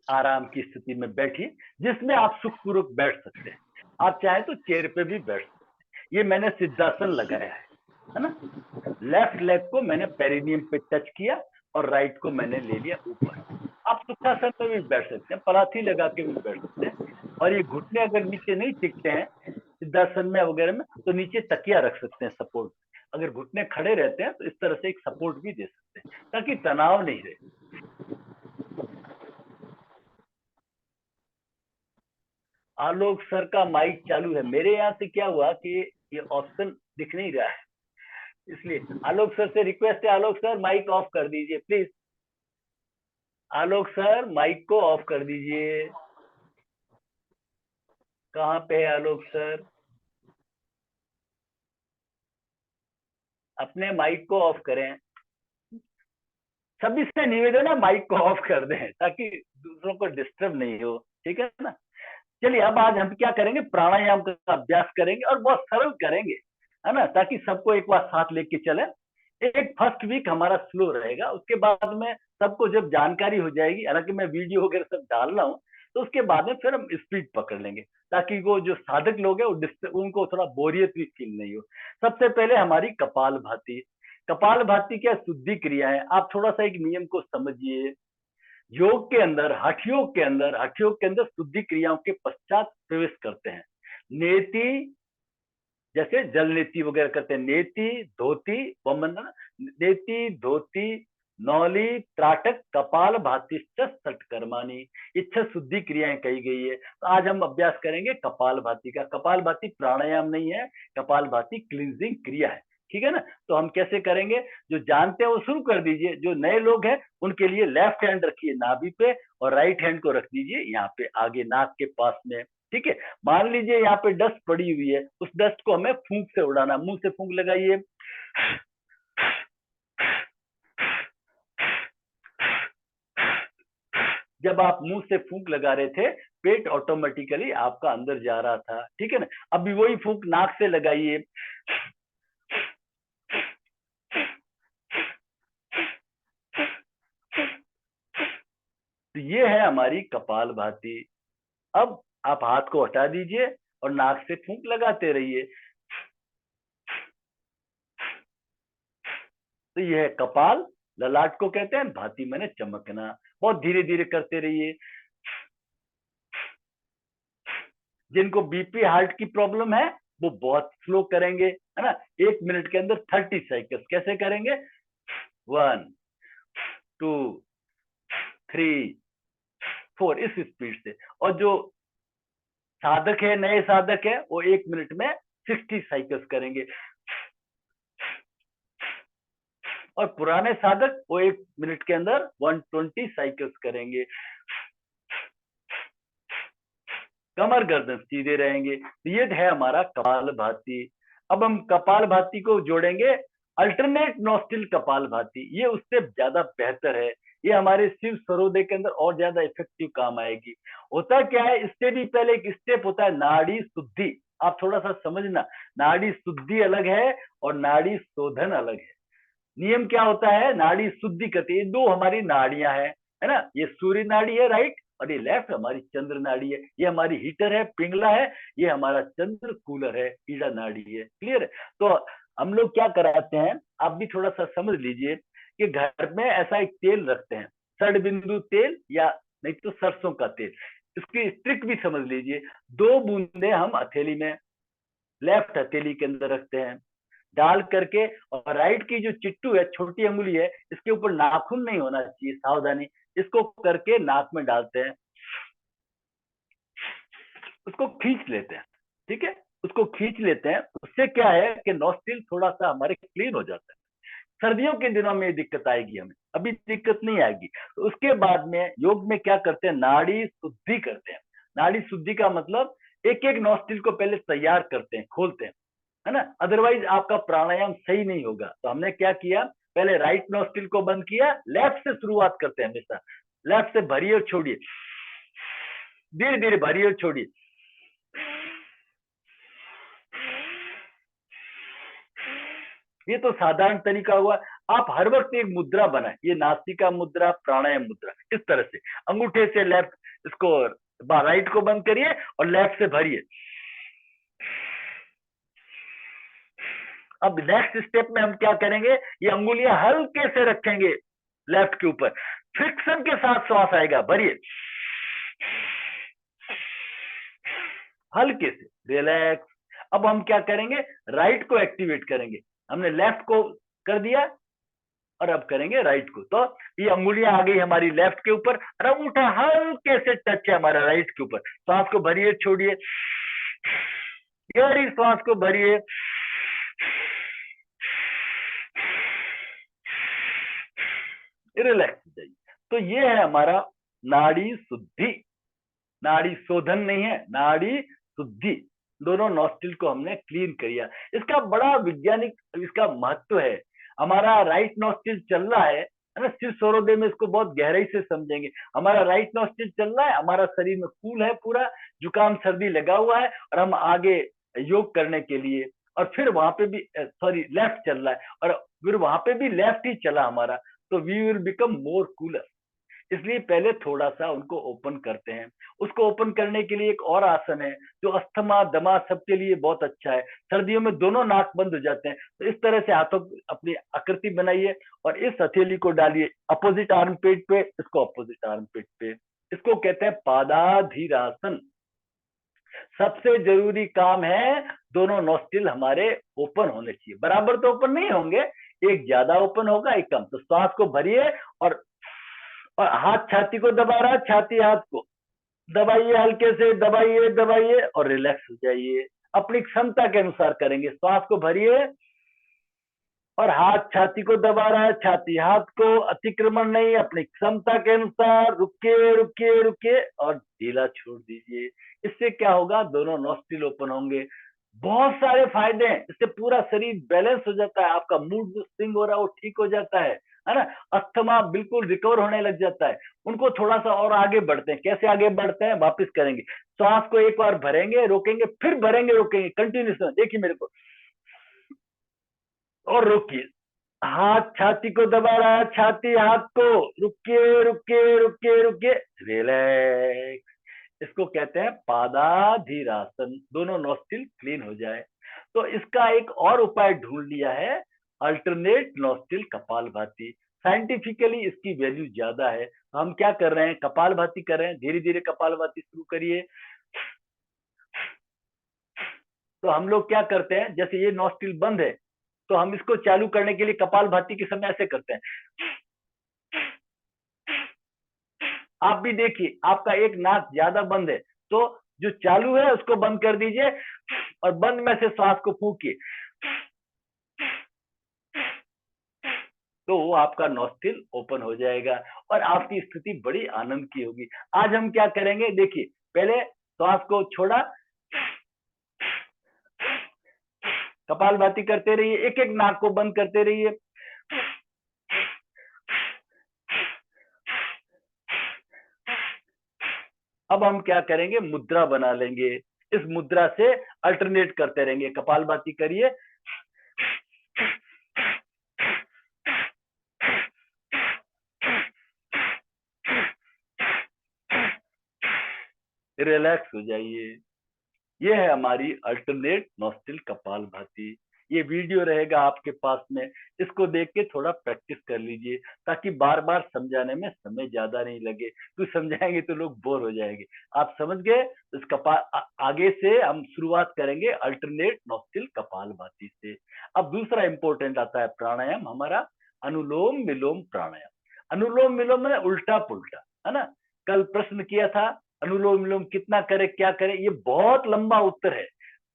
Speaker 1: आराम की स्थिति में बैठिए, जिसमें आप सुखपूर्वक बैठ सकते हैं। आप चाहे तो चेयर पे भी बैठ सकते हैं। ये मैंने सिद्धासन लगाया है ना। लेफ्ट लेग को मैंने पेरिनियम पे टच किया और राइट को मैंने ले लिया ऊपर। आप सुखासन में भी बैठ सकते हैं, पलाथी लगा के भी बैठ सकते हैं। और ये घुटने अगर नीचे नहीं टिकते हैं सिद्धासन में वगैरह में, तो नीचे तकिया रख सकते हैं सपोर्ट। अगर घुटने खड़े रहते हैं तो इस तरह से एक सपोर्ट भी दे सकते हैं, ताकि तनाव नहीं रहे। आलोक सर का माइक चालू है, मेरे यहाँ से क्या हुआ कि ये ऑप्शन दिख नहीं रहा है, इसलिए आलोक सर से रिक्वेस्ट है, आलोक सर माइक ऑफ कर दीजिए प्लीज। आलोक सर माइक को ऑफ कर दीजिए। कहाँ पे है आलोक सर? अपने माइक को ऑफ करें। सभी से निवेदन है माइक को ऑफ कर दें, ताकि दूसरों को डिस्टर्ब नहीं हो, ठीक है ना। चलिए, अब आज हम क्या करेंगे, प्राणायाम का अभ्यास करेंगे, और बहुत सरल करेंगे, है ना, ताकि सबको एक बार साथ लेके चले। एक फर्स्ट वीक हमारा स्लो रहेगा, उसके बाद में सबको जब जानकारी हो जाएगी, हालांकि मैं वीडियो वगैरह सब डाल रहा हूँ, तो उसके बाद में फिर हम स्पीड पकड़ लेंगे, ताकि वो जो साधक लोग हैं उनको थोड़ा बोरियत भी फील नहीं हो। सबसे पहले हमारी कपाल भाती। कपाल भाती क्या शुद्धि क्रिया है, आप थोड़ा सा एक नियम को समझिए। योग के अंदर, हठयोग के अंदर शुद्धि क्रियाओं के पश्चात प्रवेश करते हैं। नेति, जैसे जल नेति वगैरह करते हैं, नेति धोती वमन, नेति धोती नौली त्राटक कपाल भातिश्च सटकर्माणी, ये 6 शुद्धि क्रियाएं कही गई है। तो आज हम अभ्यास करेंगे कपाल भाती का। कपाल भाती प्राणायाम नहीं है, कपाल भाती क्लींजिंग क्रिया है, ठीक है ना। तो हम कैसे करेंगे, जो जानते हैं वो शुरू कर दीजिए, जो नए लोग हैं उनके लिए लेफ्ट हैंड रखिए नाभि पे और राइट हैंड को रख दीजिए यहाँ पे आगे नाक के पास में, ठीक है। मान लीजिए यहाँ पे डस्ट पड़ी हुई है, उस डस्ट को हमें फूंक से उड़ाना। मुंह से फूंक लगाइए, जब आप मुंह से फूंक लगा रहे थे पेट ऑटोमेटिकली आपका अंदर जा रहा था, ठीक है ना। अभी वही फूंक नाक से लगाइए, तो ये है हमारी कपाल भाती। अब आप हाथ को हटा दीजिए और नाक से फूंक लगाते रहिए। तो यह है कपाल, ललाट को कहते हैं भाती मैंने चमकना। बहुत धीरे धीरे करते रहिए। जिनको बीपी हार्ट की प्रॉब्लम है वो बहुत स्लो करेंगे, है ना। 1 मिनट के अंदर 30 साइकिल्स कैसे करेंगे, 1 2 3 4 इस स्पीड से। और जो साधक है, नए साधक है, वो 1 मिनट में 60 साइकिल्स करेंगे। और पुराने साधक वो 1 मिनट के अंदर 120 साइकिल्स करेंगे। कमर गर्दन सीधे रहेंगे। ये है हमारा कपाल भाती। अब हम कपाल भाती को जोड़ेंगे अल्टरनेट नोस्ट्रिल कपाल भाती। ये उससे ज्यादा बेहतर है, ये हमारे शिव सरोदे के अंदर और ज्यादा इफेक्टिव काम आएगी। होता क्या है, इससे भी पहले एक स्टेप होता है नाड़ी शुद्धि। आप थोड़ा सा समझना, नाड़ी शुद्धि अलग है और नाड़ी शोधन अलग है। नियम क्या होता है, नाड़ी शुद्धि करती है। 2 हमारी नाड़ियां हैं, है ना। ये सूर्य नाड़ी है राइट, और ये लेफ्ट हमारी चंद्र नाड़ी है। ये हमारी हीटर है, पिंगला है, ये हमारा चंद्र कूलर है, ईड़ा नाड़ी है। क्लियर है। तो हम लोग क्या कराते हैं, आप भी थोड़ा सा समझ लीजिए कि घर में ऐसा एक तेल रखते हैं, षड बिंदु तेल या नहीं तो सरसों का तेल। इसकी ट्रिक भी समझ लीजिए। 2 बूंदे हम हथेली में, लेफ्ट हथेली के अंदर रखते हैं, डाल करके, और राइट की जो चिट्टू है, छोटी अंगुली है, इसके ऊपर नाखून नहीं होना चाहिए, सावधानी। इसको करके नाक में डालते हैं, उसको खींच लेते हैं, ठीक है। उसको खींच लेते हैं, उससे क्या है कि नॉस्ट्रिल थोड़ा सा हमारे क्लीन हो जाता है। सर्दियों के दिनों में दिक्कत आएगी हमें, अभी दिक्कत नहीं आएगी। तो उसके बाद में योग में क्या करते हैं, नाड़ी शुद्धि करते हैं। नाड़ी शुद्धि का मतलब एक एक नॉस्ट्रिल को पहले तैयार करते हैं, खोलते हैं, है ना। अदरवाइज आपका प्राणायाम सही नहीं होगा। तो हमने क्या किया, पहले राइट नॉस्ट्रिल को बंद किया, लेफ्ट से शुरुआत करते हैं हमेशा। लेफ्ट से भरिए और छोड़िए, धीरे धीरे भरिए और छोड़िए। ये तो साधारण तरीका हुआ। आप हर वक्त एक मुद्रा बनाए, ये नासिका मुद्रा, प्राणायाम मुद्रा, इस तरह से अंगूठे से लेफ्ट इसको, राइट को बंद करिए और लेफ्ट से भरिए। अब नेक्स्ट स्टेप में हम क्या करेंगे, ये अंगुलियां हल्के से रखेंगे लेफ्ट के ऊपर, फ्रिक्शन के साथ श्वास आएगा, भरिए हल्के से, रिलैक्स। अब हम क्या करेंगे, राइट को एक्टिवेट करेंगे। हमने लेफ्ट को कर दिया और अब करेंगे राइट को। तो ये अंगुलियां आ गई हमारी लेफ्ट के ऊपर और अंगूठा हल्के से टच है हमारा राइट के ऊपर। सांस को भरिए, छोड़िए, गहरी सांस को भरिए, रिलैक्स हो जाइए। तो ये है हमारा नाड़ी शुद्धि। नाड़ी शोधन नहीं है, नाड़ी शुद्धि। दोनों नॉस्ट्रिल को हमने क्लीन किया। इसका बड़ा वैज्ञानिक इसका महत्व है। हमारा राइट नॉस्ट्रिल चल रहा है ना, शिव सरोदे में इसको बहुत गहराई से समझेंगे। हमारा राइट नॉस्ट्रिल चल रहा है, हमारा शरीर में कूल है, पूरा जुकाम सर्दी लगा हुआ है, और हम आगे योग करने के लिए, और फिर वहां पे भी सॉरी लेफ्ट चल रहा है, और फिर वहां पे भी लेफ्ट ही चला हमारा। तो we will become more cooler. इसलिए पहले थोड़ा सा उनको ओपन करते हैं। उसको ओपन करने के लिए एक और आसन है जो अस्थमा दमा सबके लिए बहुत अच्छा है। सर्दियों में दोनों नाक बंद हो जाते हैं। तो इस तरह से हाथों अपनी आकृति बनाइए और इस हथेली को डालिए अपोजिट आर्म पेट पे, इसको अपोजिट आर्म पेट पे। इसको कहते हैं पादाधीरासन। सबसे जरूरी काम है दोनों नोस्टिल हमारे ओपन होने चाहिए, बराबर तो ओपन नहीं होंगे, एक ज्यादा ओपन होगा एक कम। तो श्वास को भरिए और हाथ छाती को दबा रहा है, छाती हाथ को दबाइए, हल्के से दबाइए दबाइए और रिलैक्स हो जाइए। अपनी क्षमता के अनुसार करेंगे। श्वास को भरिए और हाथ छाती को दबा रहा है, छाती हाथ को, अतिक्रमण नहीं, अपनी क्षमता के अनुसार रुकिए रुकिए रुकिए और ढीला छोड़ दीजिए। इससे क्या होगा, दोनों नॉस्ट्रिल ओपन होंगे। बहुत सारे फायदे हैं, इससे पूरा शरीर बैलेंस हो जाता है, आपका मूड जो स्विंग हो रहा है वो ठीक हो जाता है ना। अस्थमा बिल्कुल रिकवर होने लग जाता है। उनको थोड़ा सा और आगे बढ़ते हैं। कैसे आगे बढ़ते हैं, वापिस करेंगे। श्वास को एक बार भरेंगे, रोकेंगे, फिर भरेंगे, रोकेंगे, कंटिन्यूस। देखिए मेरे को, और रोकिए। हाथ छाती को दबा रहा है, छाती हाथ को, रुकिए रुकिए रुकिए रुकिए, रिलैक्स। इसको कहते हैं पादाधीरासन, दोनों नोस्टिल क्लीन हो जाए। तो इसका एक और उपाय ढूंढ लिया है, अल्टरनेट नोस्टिल कपालभाति। साइंटिफिकली इसकी वैल्यू ज्यादा है। तो हम क्या कर रहे हैं, कपालभाति कर रहे हैं। धीरे धीरे कपालभाति शुरू करिए। तो हम लोग क्या करते हैं, जैसे ये नोस्टिल बंद है तो हम इसको चालू करने के लिए कपालभाति के समय ऐसे करते हैं। आप भी देखिए, आपका एक नाक ज्यादा बंद है तो जो चालू है उसको बंद कर दीजिए और बंद में से श्वास को फूकिए, तो वो आपका नोस्ट्रिल ओपन हो जाएगा और आपकी स्थिति बड़ी आनंद की होगी। आज हम क्या करेंगे, देखिए, पहले श्वास को छोड़ा, कपालभाति करते रहिए, एक एक नाक को बंद करते रहिए। अब हम क्या करेंगे, मुद्रा बना लेंगे। इस मुद्रा से अल्टरनेट करते रहेंगे। कपालभाति करिए, रिलैक्स हो जाइए। ये है हमारी अल्टरनेट नोस्ट्रिल कपालभाति। ये वीडियो रहेगा आपके पास में, इसको देख के थोड़ा प्रैक्टिस कर लीजिए ताकि बार बार समझाने में समय ज्यादा नहीं लगे। तो समझाएंगे तो लोग बोर हो जाएंगे। आप समझ गए। इस आगे से हम शुरुआत करेंगे अल्टरनेट नोस्ट्रिल कपालभाति से। अब दूसरा इंपॉर्टेंट आता है प्राणायाम हमारा, अनुलोम विलोम प्राणायाम। अनुलोम विलोम में उल्टा पुल्टा, है ना। कल प्रश्न किया था अनुलोम विलोम कितना करे, क्या करे। ये बहुत लंबा उत्तर है,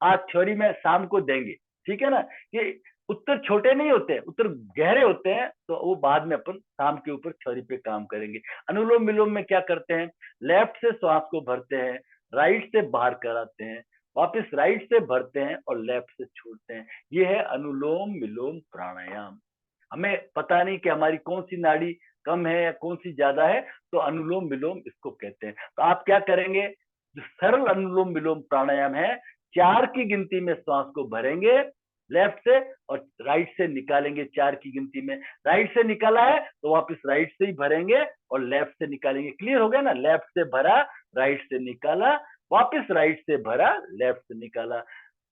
Speaker 1: आज थ्योरी में शाम को देंगे, ठीक है ना। ये उत्तर छोटे नहीं होते, उत्तर गहरे होते हैं, तो वो बाद में अपन शाम के ऊपर थ्योरी पे काम करेंगे। अनुलोम विलोम में क्या करते हैं, लेफ्ट से श्वास को भरते हैं, राइट से बाहर कराते हैं, वापस राइट से भरते हैं और लेफ्ट से छोड़ते हैं। ये है अनुलोम विलोम प्राणायाम। हमें पता नहीं कि हमारी कौन सी नाड़ी कम है या कौन सी ज्यादा है, तो अनुलोम विलोम इसको कहते हैं। तो आप क्या करेंगे, जो सरल अनुलोम विलोम प्राणायाम है, 4 की गिनती में श्वास को भरेंगे लेफ्ट से और राइट से निकालेंगे 4 की गिनती में। राइट से निकाला है तो वापस राइट से ही भरेंगे और लेफ्ट से निकालेंगे। क्लियर हो गया ना। लेफ्ट से भरा, राइट से निकाला, वापस राइट से भरा, लेफ्ट से निकाला।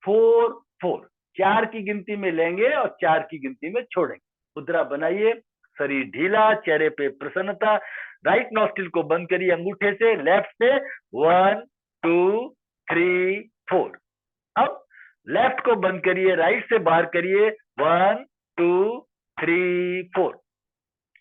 Speaker 1: 4 4, 4 की गिनती में लेंगे और 4 की गिनती में छोड़ेंगे। मुद्रा बनाइए, शरीर ढीला, चेहरे पे प्रसन्नता। राइट नॉस्ट्रिल को बंद करिए अंगूठे से, लेफ्ट से 1 2 3 4। अब लेफ्ट को बंद करिए, राइट से बाहर करिए, 1 2 3 4।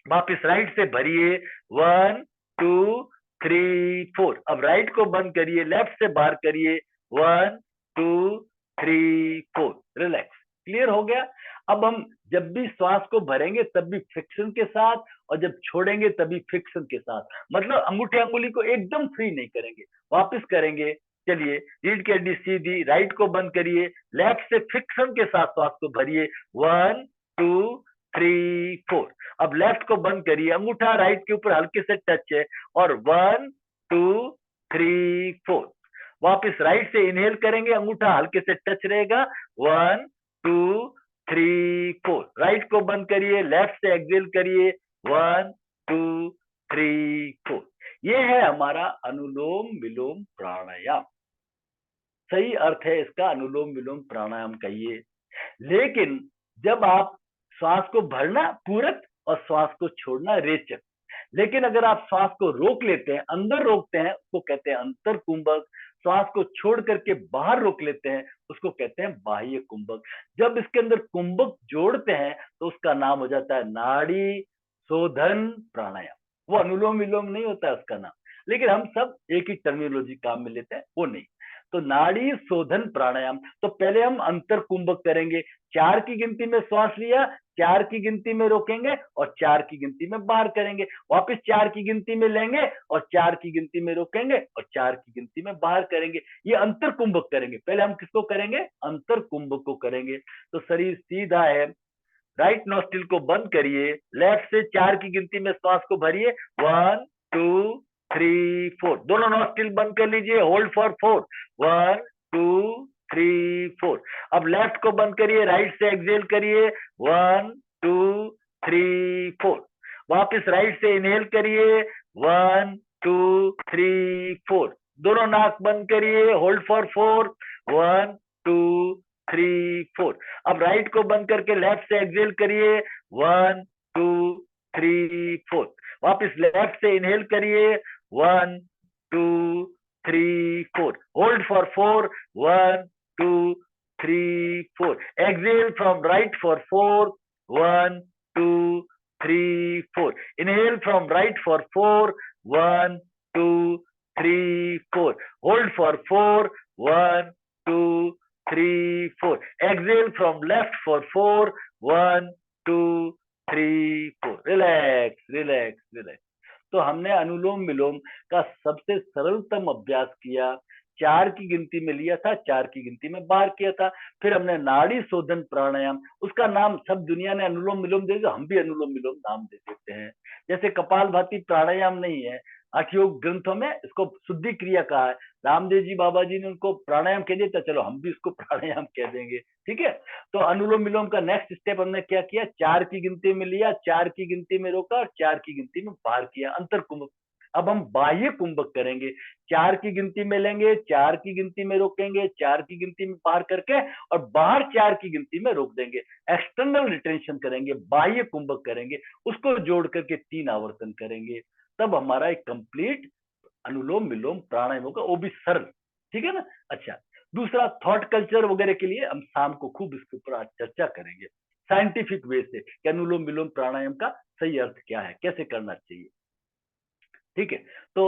Speaker 1: वापिस राइट से भरिए, 1 2 3 4। अब राइट को बंद करिए, लेफ्ट से बाहर करिए, 1 2 3 4। रिलैक्स। क्लियर हो गया। अब हम जब भी श्वास को भरेंगे तब भी फ्रिक्शन के साथ और जब छोड़ेंगे तभी फ्रिक्शन के साथ, मतलब अंगूठे अंगुली को एकदम फ्री नहीं करेंगे। वापस करेंगे, चलिए। रीढ़ की हड्डी सीधी, राइट को बंद करिए, लेफ्ट से फ्रिक्शन के साथ श्वास को भरिए, 1 2 3 4। अब लेफ्ट को बंद करिए, अंगूठा राइट के ऊपर हल्के से टच है और 1 2 3 4। वापस राइट से इनहेल करेंगे, अंगूठा हल्के से टच रहेगा, 1 2 3 4। राइट को बंद करिए, लेफ्ट से एक्सेल करिए, 1 2 3 4। ये है हमारा अनुलोम विलोम प्राणायाम। सही अर्थ है इसका, अनुलोम विलोम प्राणायाम कहिए। लेकिन जब आप श्वास को भरना पूरक और श्वास को छोड़ना रेचक। लेकिन अगर आप श्वास को रोक लेते हैं, अंदर रोकते हैं, उसको कहते हैं अंतर कुंभक। श्वास को छोड़ करके बाहर रोक लेते हैं, उसको कहते हैं बाह्य कुंभक। जब इसके अंदर कुंभक जोड़ते हैं तो उसका नाम हो जाता है नाड़ी शोधन प्राणायाम। वो अनुलोम विलोम नहीं होता है उसका नाम, लेकिन हम सब एक ही टर्मिनोलॉजी काम में लेते हैं, वो नहीं। तो नाड़ी शोधन प्राणायाम, तो पहले हम अंतर कुंभक करेंगे। 4 की गिनती में श्वास लिया, 4 की गिनती में रोकेंगे और 4 की गिनती में बाहर करेंगे, वापस 4 की गिनती में लेंगे और 4 की गिनती में रोकेंगे और 4 की गिनती में बाहर करेंगे। ये अंतर कुंभक करेंगे। पहले हम किसको करेंगे? अंतर कुंभक को करेंगे। तो शरीर सीधा है, राइट नोस्ट्रिल को बंद करिए, लेफ्ट से 4 की गिनती में श्वास को भरिए, 1 2 3 4, दोनों नोस्ट्रिल बंद कर लीजिए, होल्ड फॉर 4, 1 2 3 4। अब लेफ्ट को बंद करिए, राइट से एक्सेल करिए, 1 2 3 4। वापस राइट से इनहेल करिए, 1 2 3 4, दोनों नाक बंद करिए, होल्ड फॉर 4, 1 2 3 4। अब राइट को बंद करके लेफ्ट से एक्सेल करिए, 1 2 3 4। वापस लेफ्ट से इनहेल करिए, 1 2 3 4, hold for 4, 1 2 3 4। Exhale from right for 4, 1 2 3 4। Inhale from right for 4, 1 2 3 4, hold for 4, 1 2 3 4। Exhale from left for 4, 1 2 3 4। Relax relax relax. तो हमने अनुलोम विलोम का सबसे सरलतम अभ्यास किया, 4 की गिनती में लिया था, 4 की गिनती में बाहर किया था। फिर हमने नाड़ी शोधन प्राणायाम, उसका नाम सब दुनिया ने अनुलोम विलोम दे दिया, हम भी अनुलोम विलोम नाम दे देते हैं। जैसे कपालभाति प्राणायाम नहीं है, हठयोग ग्रंथों में इसको शुद्धि क्रिया कहा है, रामदेव जी बाबा जी ने उनको प्राणायाम कह दिया, तो चलो हम भी इसको प्राणायाम कह देंगे, ठीक है। तो अनुलोम विलोम का नेक्स्ट स्टेप हमने क्या किया, 4 की गिनती में लिया, 4 की गिनती में रोका और 4 की गिनती में बाहर किया, अंतर कुंभक। अब हम बाह्य कुंभक करेंगे, 4 की गिनती में लेंगे, 4 की गिनती में रोकेंगे, 4 की गिनती में बाहर करके और बाहर 4 की गिनती में रोक देंगे। एक्सटर्नल रिटेंशन करेंगे, बाह्य कुंभक करेंगे, उसको जोड़ करके 3 आवर्तन करेंगे, तब हमारा एक कंप्लीट अनुलोम विलोम प्राणायाम होगा, वो भी सरल, ठीक है ना। अच्छा, दूसरा थॉट कल्चर वगैरह के लिए हम शाम को खूब इसके ऊपर आज चर्चा करेंगे, साइंटिफिक वे से कि अनुलोम विलोम प्राणायाम का सही अर्थ क्या है, कैसे करना चाहिए, ठीक है। तो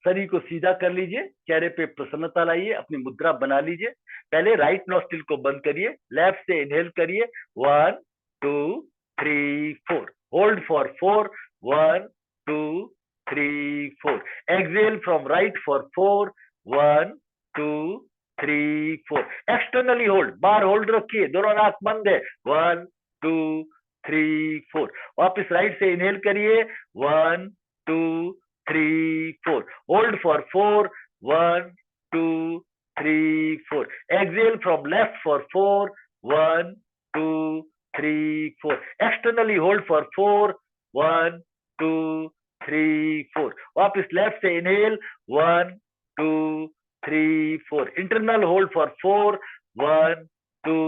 Speaker 1: शरीर को सीधा कर लीजिए, चेहरे पे प्रसन्नता लाइए, अपनी मुद्रा बना लीजिए। पहले राइट नोस्ट्रिल को बंद करिए, लेफ्ट से इनहेल करिए, 1 2 3 4, hold for 4, 1 2 3 4। Exhale from right for 4, 1 2 3 4। Externally hold, बाहर होल्ड रखिए, दोनों नाक बंद है, 1 2 3 4। वापिस राइट से इनहेल करिए, 1 2 3 4, hold for 4, 1 2 3 4। Exhale from left for 4, 1 2 3 4। Externally hold for 4, 1 2 3 4। वापिस लेफ्ट से inhale, 1 2 3 4। Internal hold for 4, 1 2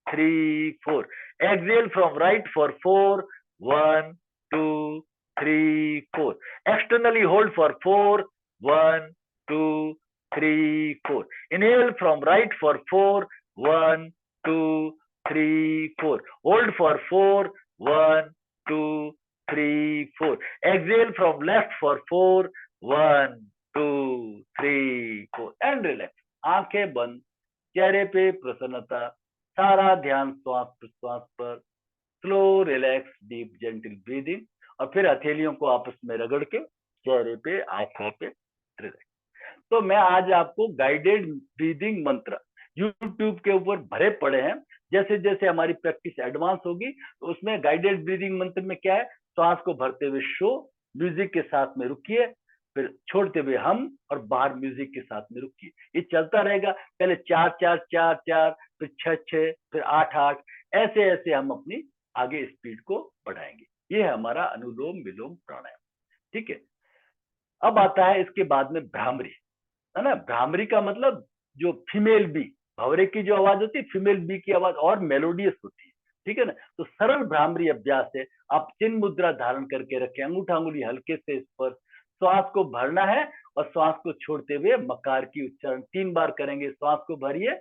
Speaker 1: 3 4। Exhale from right for 4, 1 2 3 4। Externally hold for 4, 1 2 3 4। Inhale from right for 4, 1 2 3 4। Hold for 4, 1 2 3 4। Exhale from left for 4, 1 2 3 4 and relax। आंखें बंद, चेहरे पे प्रसन्नता, सारा ध्यान श्वास प्रश्वास पर, slow relax deep gentle breathing, और फिर हथेलियों को आपस में रगड़ के चेहरे पे आंखों पे रिलैक्स। तो मैं आज आपको गाइडेड ब्रीदिंग मंत्र यूट्यूब के ऊपर भरे पड़े हैं, जैसे जैसे हमारी प्रैक्टिस एडवांस होगी तो उसमें गाइडेड ब्रीदिंग मंत्र में क्या है, श्वास को भरते हुए शो, म्यूजिक के साथ में रुकिए, फिर छोड़ते हुए हम, और बाहर म्यूजिक के साथ में रुकिए। ये चलता रहेगा, पहले 4 4 4 4, फिर 6 6, फिर 8 8, ऐसे ऐसे हम अपनी आगे स्पीड को बढ़ाएंगे। ये है हमारा अनुलोम विलोम प्राणायाम, ठीक है। अब आता है इसके बाद में भ्रामरी, है ना। भ्रामरी का मतलब जो फीमेल बी, भंवरे की जो आवाज होती है, फीमेल बी की आवाज और मेलोडियस होती है, ठीक है ना। तो सरल भ्रामरी अभ्यास है, आप चिन्ह मुद्रा धारण करके रखें, अंगूठा अंगुली हल्के से इस पर, श्वास को भरना है और श्वास को छोड़ते हुए मकार की उच्चारण 3 बार करेंगे। श्वास को भरिए,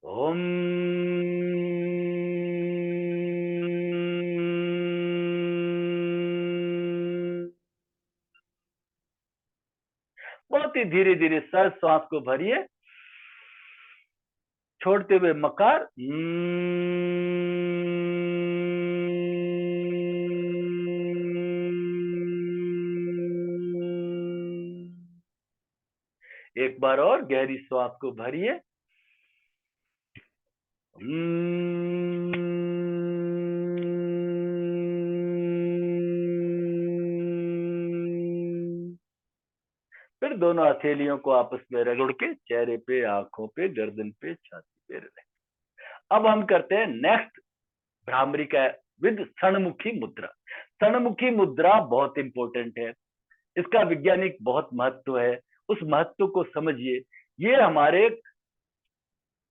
Speaker 1: ओम। बहुत ही धीरे धीरे सहज श्वास को भरिए, छोड़ते हुए मकार। एक बार और गहरी श्वास को भरिए, फिर दोनों हथेलियों को आपस में रगड़ के चेहरे पे, आंखों पे, गर्दन पे, छाती पे रगड़ें। अब हम करते हैं नेक्स्ट भ्रामरी का विद स्तनमुखी मुद्रा। स्तनमुखी मुद्रा बहुत इंपॉर्टेंट है, इसका वैज्ञानिक बहुत महत्व है, उस महत्व को समझिए। ये हमारे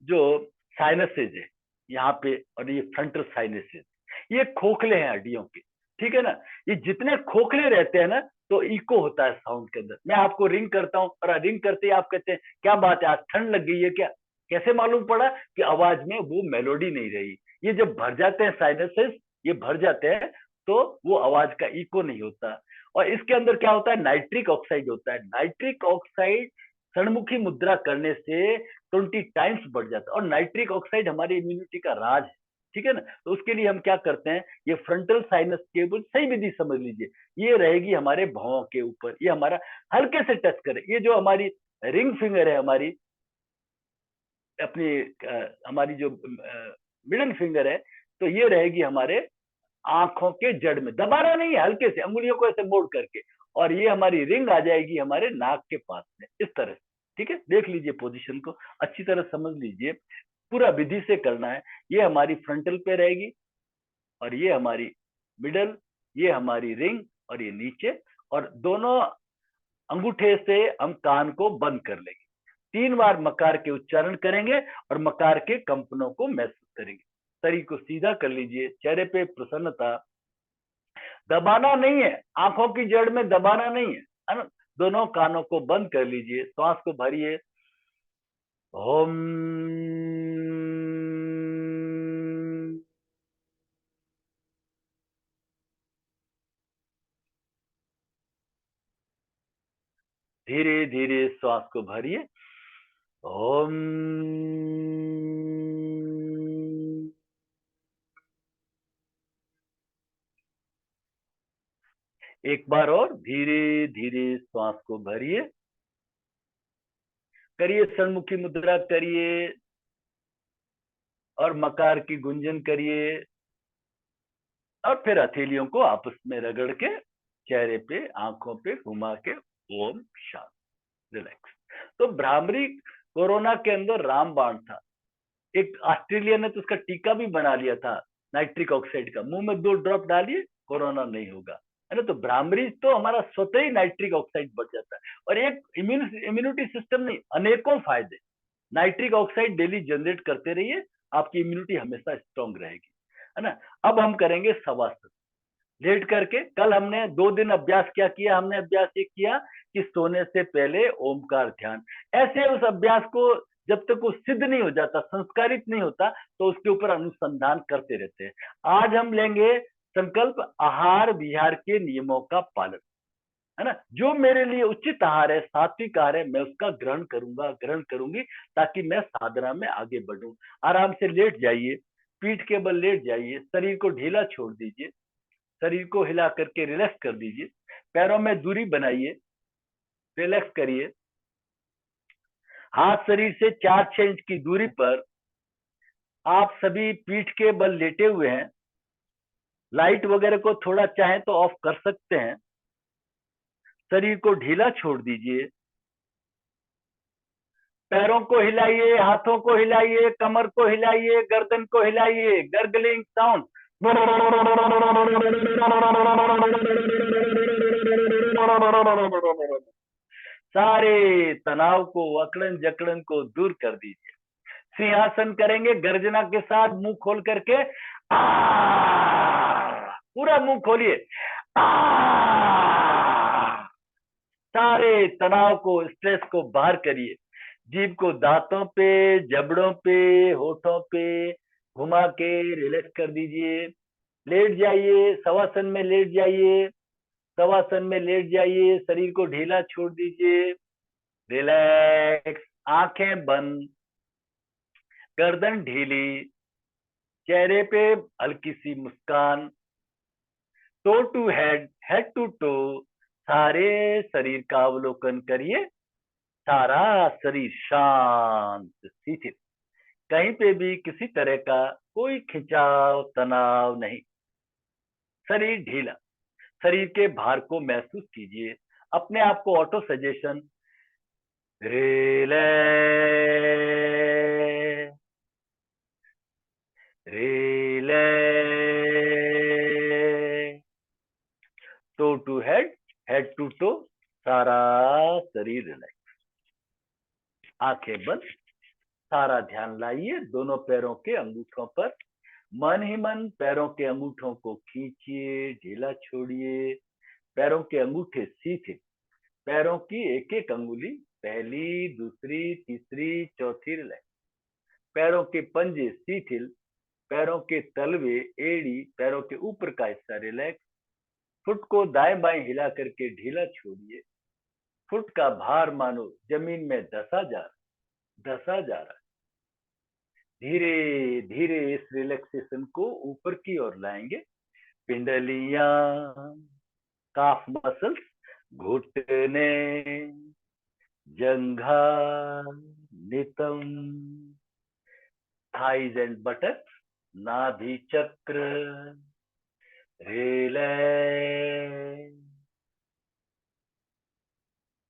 Speaker 1: जो साइनसेज है यहाँ पे, और ये फ्रंटल साइनसेज, ये खोखले हैं हड्डियों के, ठीक है ना। ये जितने खोखले रहते हैं ना, तो इको होता है साउंड के अंदर। मैं आपको रिंग करता हूँ और रिंग करते ही आप कहते हैं क्या बात है, आज ठंड लग गई है क्या? कैसे मालूम पड़ा? कि आवाज में वो मेलोडी नहीं रही। ये जब भर जाते हैं साइनसेस, ये भर जाते हैं, तो वो आवाज का इको नहीं होता। और इसके अंदर क्या होता है, नाइट्रिक ऑक्साइड होता है। नाइट्रिक ऑक्साइड स्तनमुखी मुद्रा करने से 20 टाइम्स बढ़ जाता है। और नाइट्रिक ऑक्साइड हमारी इम्यूनिटी का राज है, ठीक है ना। तो उसके लिए हम क्या करते हैं, ये फ्रंटल साइनस केबल सही विधि समझ लीजिए, ये रहेगी हमारे भौं के ऊपर, ये हमारा हल्के से टच करे। ये जो हमारी रिंग फिंगर है, हमारी अपनी हमारी जो मिडल फिंगर है, तो ये रहेगी हमारे आंखों के जड़ में, दबाना नहीं है, हल्के से अंगुलियों को ऐसे मोड़ करके। और ये हमारी रिंग आ जाएगी हमारे नाक के पास में, इस तरह से, ठीक है। देख लीजिए पोजीशन को, अच्छी तरह समझ लीजिए, पूरा विधि से करना है। ये हमारी फ्रंटल पे रहेगी, और ये हमारी मिडल, ये हमारी रिंग, और ये नीचे। और दोनों अंगूठे से हम कान को बंद कर लेंगे। 3 बार मकार के उच्चारण करेंगे और मकार के कंपनों को महसूस करेंगे। शरीर को सीधा कर लीजिए, चेहरे पे प्रसन्नता, दबाना नहीं है, आंखों की जड़ में दबाना नहीं है ना। दोनों कानों को बंद कर लीजिए, श्वास को भरिए, ओम। धीरे धीरे श्वास को भरिए, ओम। एक बार और धीरे धीरे श्वास को भरिए, करिए स्तनमुखी मुद्रा करिए, और मकार की गुंजन करिए, और फिर हथेलियों को आपस में रगड़ के चेहरे पे, आंखों पे घुमा के ओम शांति, रिलैक्स। तो भ्रामरी कोरोना के अंदर रामबाण था। एक ऑस्ट्रेलिया ने तो उसका टीका भी बना लिया था नाइट्रिक ऑक्साइड का, मुंह में 2 ड्रॉप डालिए, कोरोना नहीं होगा, है ना। तो भ्रामरी तो हमारा स्वतः ही नाइट्रिक ऑक्साइड बढ़ जाता है। और एक इम्यूनिटी सिस्टम नहीं, अनेकों फायदे। नाइट्रिक ऑक्साइड डेली जनरेट करते रहिए, आपकी इम्यूनिटी हमेशा स्ट्रांग रहेगी, है ना। अब हम करेंगे शवासन लेट करके। कल हमने 2 दिन अभ्यास क्या किया, हमने अभ्यास ये किया कि सोने से पहले ओमकार ध्यान। ऐसे उस अभ्यास को जब तक वो सिद्ध नहीं हो जाता, संस्कारित नहीं होता, तो उसके ऊपर अनुसंधान करते रहते हैं। आज हम लेंगे संकल्प आहार विहार के नियमों का पालन, है ना। जो मेरे लिए उचित आहार है, सात्विक आहार है, मैं उसका ग्रहण करूंगा, ग्रहण करूंगी, ताकि मैं साधना में आगे बढ़ूं। आराम से लेट जाइए, पीठ के बल लेट जाइए, शरीर को ढीला छोड़ दीजिए, शरीर को हिला करके रिलैक्स कर दीजिए, पैरों में दूरी बनाइए, रिलैक्स करिए। हाथ शरीर से 4-6 इंच की दूरी पर आप सभी पीठ के बल लेटे हुए हैं। लाइट वगैरह को थोड़ा चाहे तो ऑफ कर सकते हैं। शरीर को ढीला छोड़ दीजिए, पैरों को हिलाइए, हाथों को हिलाइए, कमर को हिलाइए, गर्दन को हिलाइए, गर्गलिंग साउंड। सारे तनाव को, अकड़न जकड़न को दूर कर दीजिए। सिंहासन करेंगे गर्जना के साथ, मुंह खोल करके पूरा मुंह खोलिए। सारे तनाव को, स्ट्रेस को बाहर करिए। जीभ को दांतों पे, जबड़ों पे, होठों पे घुमा के रिलैक्स कर दीजिए। लेट जाइए, शवासन में लेट जाइए। शवासन में लेट जाइए, शरीर को ढीला छोड़ दीजिए। रिलैक्स, आंखें बंद, गर्दन ढीली, चेहरे पे हल्की सी मुस्कान। Toe to head, head to toe, सारे शरीर का अवलोकन करिए। सारा शरीर शांत, शिथिल, कहीं पे भी किसी तरह का कोई खिंचाव तनाव नहीं। शरीर ढीला, शरीर के भार को महसूस कीजिए। अपने आप को auto suggestion, relax, relax. Toe to head, head to toe, सारा शरीर रिलैक्स। आंखें बंद, सारा ध्यान लाइए दोनों पैरों के अंगूठों पर। मन ही मन पैरों के अंगूठों को खींचिए, ढीला छोड़िए। पैरों के अंगूठे सीधे, पैरों की एक एक अंगुली, पहली, दूसरी, तीसरी, चौथी रिलैक्स। पैरों के पंजे शिथिल, पैरों के तलवे, एड़ी, पैरों के ऊपर का हिस्सा रिलैक्स। फुट को दाएं बाएं हिला करके ढीला छोड़िए। फुट का भार मानो जमीन में धसा जा रहा, धसा जा रहा है। धीरे धीरे इस रिलैक्सेशन को ऊपर की ओर लाएंगे। पिंडलियां, काफ मसल्स, घुटने, जंघा, नितंब, थाइज एंड बटक्स, नाभि चक्र, रिलैक्स।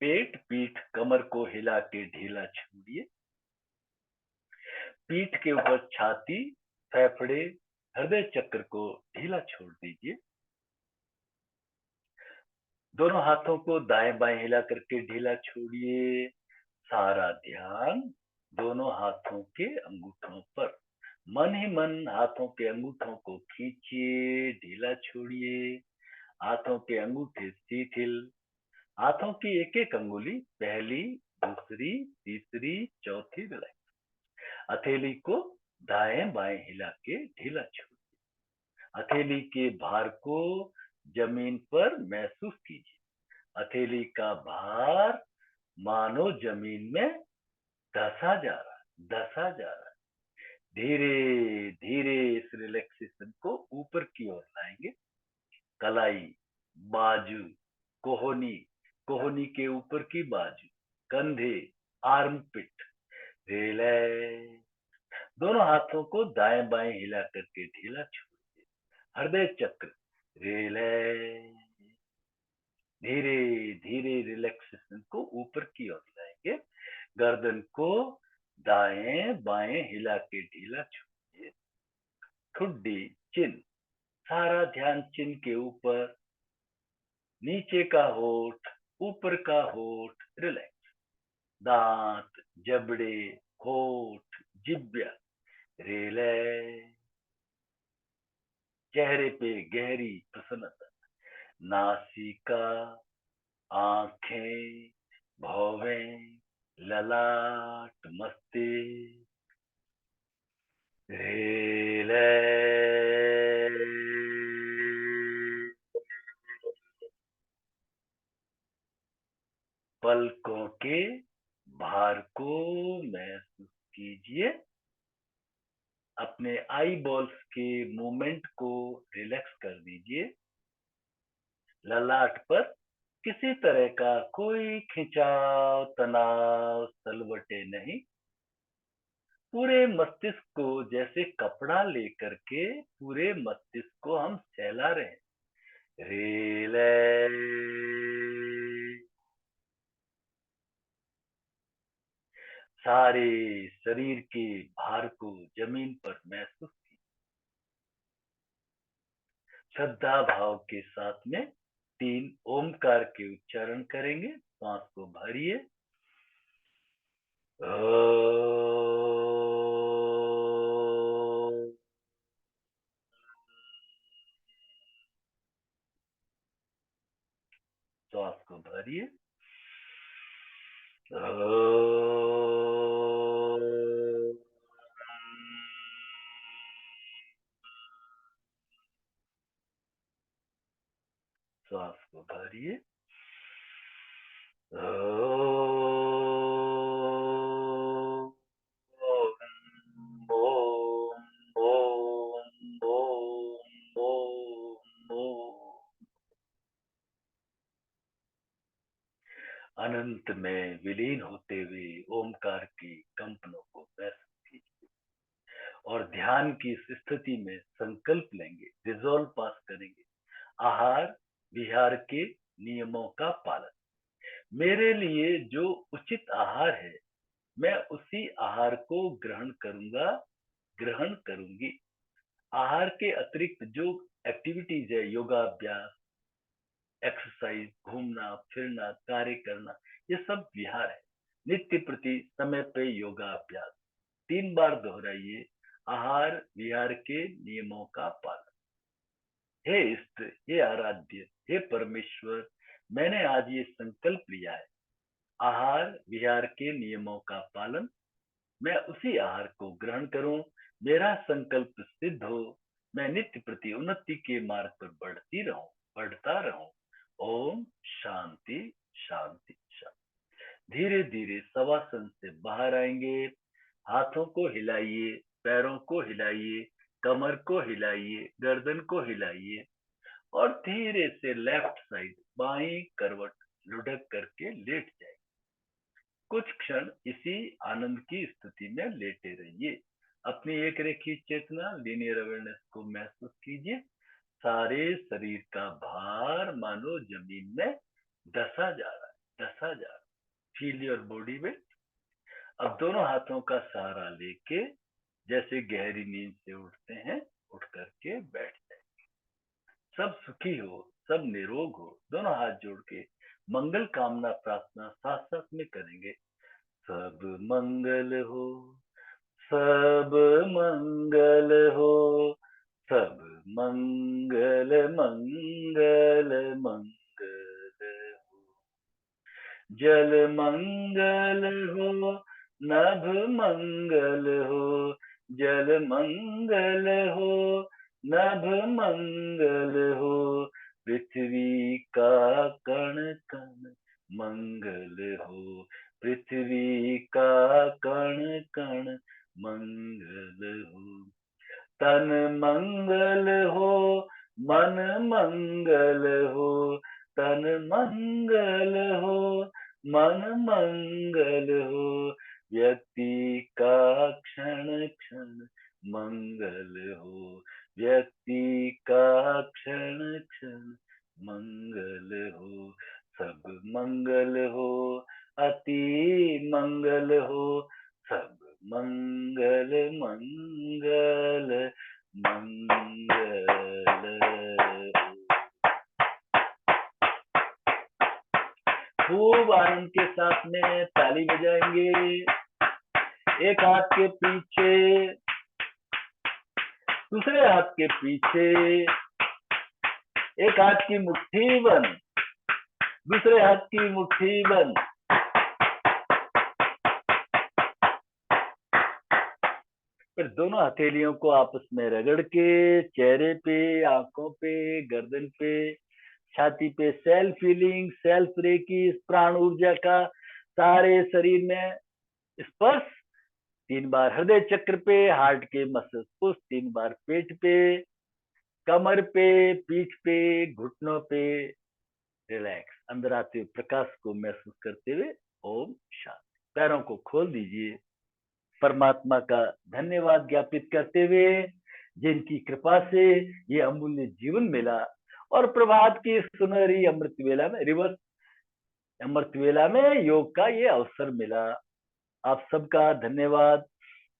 Speaker 1: पेट, पीठ, कमर को हिला के ढीला छोड़िए। पीठ के ऊपर छाती, फेफड़े, हृदय चक्र को ढीला छोड़ दीजिए। दोनों हाथों को दाएं बाएं हिला करके ढीला छोड़िए। सारा ध्यान दोनों हाथों के अंगूठों पर। मन ही मन हाथों के अंगूठों को खींचिए, ढीला छोड़िए। हाथों के अंगूठे शिथिल, हाथों की एक एक अंगुली, पहली, दूसरी, तीसरी, चौथी रिलैक्स। हथेली को दाएं बाएं हिला के ढीला छोड़िए। हथेली के भार को जमीन पर महसूस कीजिए। हथेली का भार मानो जमीन में धसा जा रहा, धसा जा रहा। धीरे धीरे इस रिलैक्सेशन को ऊपर की ओर लाएंगे। कलाई, बाजू, कोहनी, कोहनी के ऊपर की बाजू, कंधे, आर्मपिट, रिलैक्स। दोनों हाथों को दाएं बाएं हिला करके ढीला छोड़िए। हृदय चक्र, रिलैक्स। धीरे धीरे रिलैक्सेशन को ऊपर की ओर लाएंगे। गर्दन को दाएं बाएं हिला के ढीला छोड़िए। ठुड्डी, चिन, सारा ध्यान चिन के ऊपर। नीचे का होठ, ऊपर का होठ, रिलैक्स। दांत, जबड़े, होठ, जिब्या, रिलैक्स। चेहरे पे गहरी प्रसन्नता। नासिका, आंखें, भौवें, ललाट, मस्तिष्क, रिलैक्स। पलकों के भार को महसूस कीजिए। अपने आई बॉल्स के मूवमेंट को रिलैक्स कर दीजिए। ललाट पर किसी तरह का कोई खिंचाव, तनाव, सलवटे नहीं। पूरे मस्तिष्क को जैसे कपड़ा लेकर के पूरे मस्तिष्क को हम सहला रहे हैं। रिलैक्स। सारे शरीर के भार को जमीन पर महसूस कीजिए। श्रद्धा भाव के साथ में 3 ओमकार के उच्चारण करेंगे। सांस को भरिए। श्वास को भरिए। श्वास को भरिए। अनंत में विलीन होते हुए ओमकार की कंपनों को महसूस कीजिए और ध्यान की इस स्थिति में संकल्प लेंगे, रिजॉल्व पास करेंगे। आहार विहार के नियमों का पालन। मेरे लिए जो उचित आहार है मैं उसी आहार को ग्रहण करूंगा, ग्रहण करूंगी। आहार के अतिरिक्त जो एक्टिविटीज है, योगाभ्यास, एक्सरसाइज, घूमना फिरना, कार्य करना, ये सब विहार है। नित्य प्रति समय पे योगाभ्यास 3 बार दोहराइए। आहार विहार के नियमों का पालन। हे इष्ट, हे आराध्य, हे परमेश्वर, मैंने आज ये संकल्प लिया है, आहार विहार के नियमों का पालन, मैं उसी आहार को ग्रहण करूं। मेरा संकल्प सिद्ध हो, मैं नित्य प्रति उन्नति के मार्ग पर बढ़ती रहूं, बढ़ता रहूं। ओम शांति शांति शांति। धीरे धीरे शवासन से बाहर आएंगे। हाथों को हिलाइए, पैरों को हिलाइए, कमर को हिलाइए, गर्दन को हिलाइए और धीरे से लेफ्ट साइड बाईं करवट लुढ़क करके लेट जाए। कुछ क्षण इसी आनंद की स्थिति में लेटे रहिए। अपनी एक रेखी चेतना, लीनियर अवेयरनेस को महसूस कीजिए। सारे शरीर का भार मानो जमीन में धसा जा रहा है, धसा जा रहा है। Feel your body weight. अब दोनों हाथों का सहारा लेके जैसे गहरी नींद से उठते हैं, उठ करके बैठ जाए। सब सुखी हो, सब निरोग हो। दोनों हाथ जोड़ के मंगल कामना प्रार्थना साथ साथ में करेंगे। सब मंगल हो, सब मंगल हो, सब मंगल मंगल मंगल हो। जल मंगल हो, नभ मंगल हो, जल मंगल हो, नभ मंगल हो। पृथ्वी का कण कण मंगल हो, पृथ्वी का कण कण मंगल हो। तन मंगल हो, मन मंगल हो, तन मंगल हो, मन मंगल हो। व्यक्ति का क्षण क्षण मंगल हो, व्यक्ति का क्षण क्षण मंगल हो। सब मंगल हो, अति मंगल हो, सब मंगल मंगल मंगल हो। खूब आनंद के साथ में ताली बजाएंगे। एक हाथ के पीछे, दूसरे हाथ के पीछे, एक हाथ की मुट्ठी बंद, दूसरे हाथ की मुट्ठी बंद। फिर दोनों हथेलियों को आपस में रगड़ के चेहरे पे, आंखों पे, गर्दन पे, छाती पे सेल्फ फीलिंग, सेल्फ रेकी, प्राण ऊर्जा का सारे शरीर में स्पर्श। 3 बार हृदय चक्र पे, हार्ट के मसल्स पुश, 3 बार पेट पे, कमर पे, पीठ पे, घुटनों पे रिलैक्स। अंदर आते हुए प्रकाश को महसूस करते हुए ओम शांति। पैरों को खोल दीजिए। परमात्मा का धन्यवाद ज्ञापित करते हुए, जिनकी कृपा से ये अमूल्य जीवन मिला और प्रभात की सुनहरी अमृत वेला में, रिवर्स अमृत वेला में योग का ये अवसर मिला। आप सबका धन्यवाद,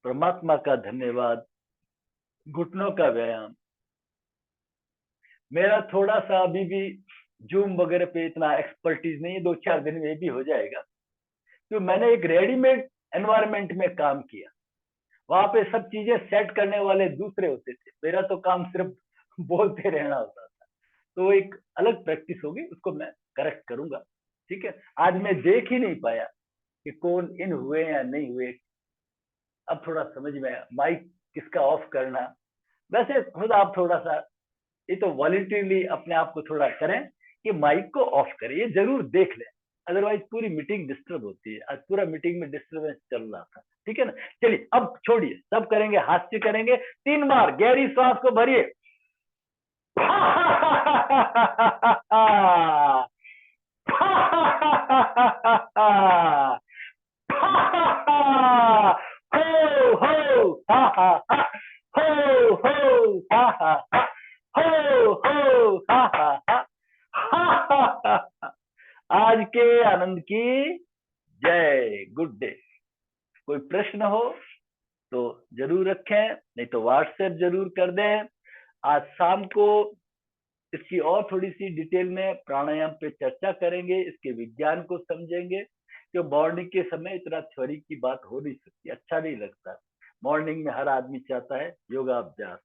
Speaker 1: परमात्मा का धन्यवाद। घुटनों का व्यायाम मेरा थोड़ा सा अभी भी जूम वगैरह पे इतना एक्सपर्टीज नहीं है, 2-4 दिन में भी हो जाएगा। तो मैंने एक रेडीमेड एनवायरनमेंट में काम किया, वहां पे सब चीजें सेट करने वाले दूसरे होते थे, मेरा तो काम सिर्फ बोलते रहना होता था। तो एक अलग प्रैक्टिस होगी, उसको मैं करेक्ट करूंगा। ठीक है, आज मैं देख ही नहीं पाया, कि कौन इन हुए या नहीं हुए। अब थोड़ा समझ में आया माइक किसका ऑफ करना। वैसे खुद आप थोड़ा सा ये तो वॉलंटियरली अपने आप को थोड़ा करें कि माइक को ऑफ करें, ये जरूर देख लें, अदरवाइज पूरी मीटिंग डिस्टर्ब होती है। आज पूरा मीटिंग में डिस्टर्बेंस चल रहा था, ठीक है ना। चलिए अब छोड़िए, सब करेंगे, हास्य करेंगे। 3 बार गहरी सांस को भरिए। हो हो हा हा हा, हो हो हा हा हा, हो हो हा हा हा, हा हा हा। आज के आनंद की जय। Good day. कोई प्रश्न हो तो जरूर रखें, नहीं तो व्हाट्सएप जरूर कर दें। आज शाम को इसकी और थोड़ी सी डिटेल में प्राणायाम पे चर्चा करेंगे, इसके विज्ञान को समझेंगे। कि मॉर्निंग के समय इतना थ्योरी की बात हो नहीं सकती, अच्छा नहीं लगता। मॉर्निंग में हर आदमी चाहता है योगाभ्यास,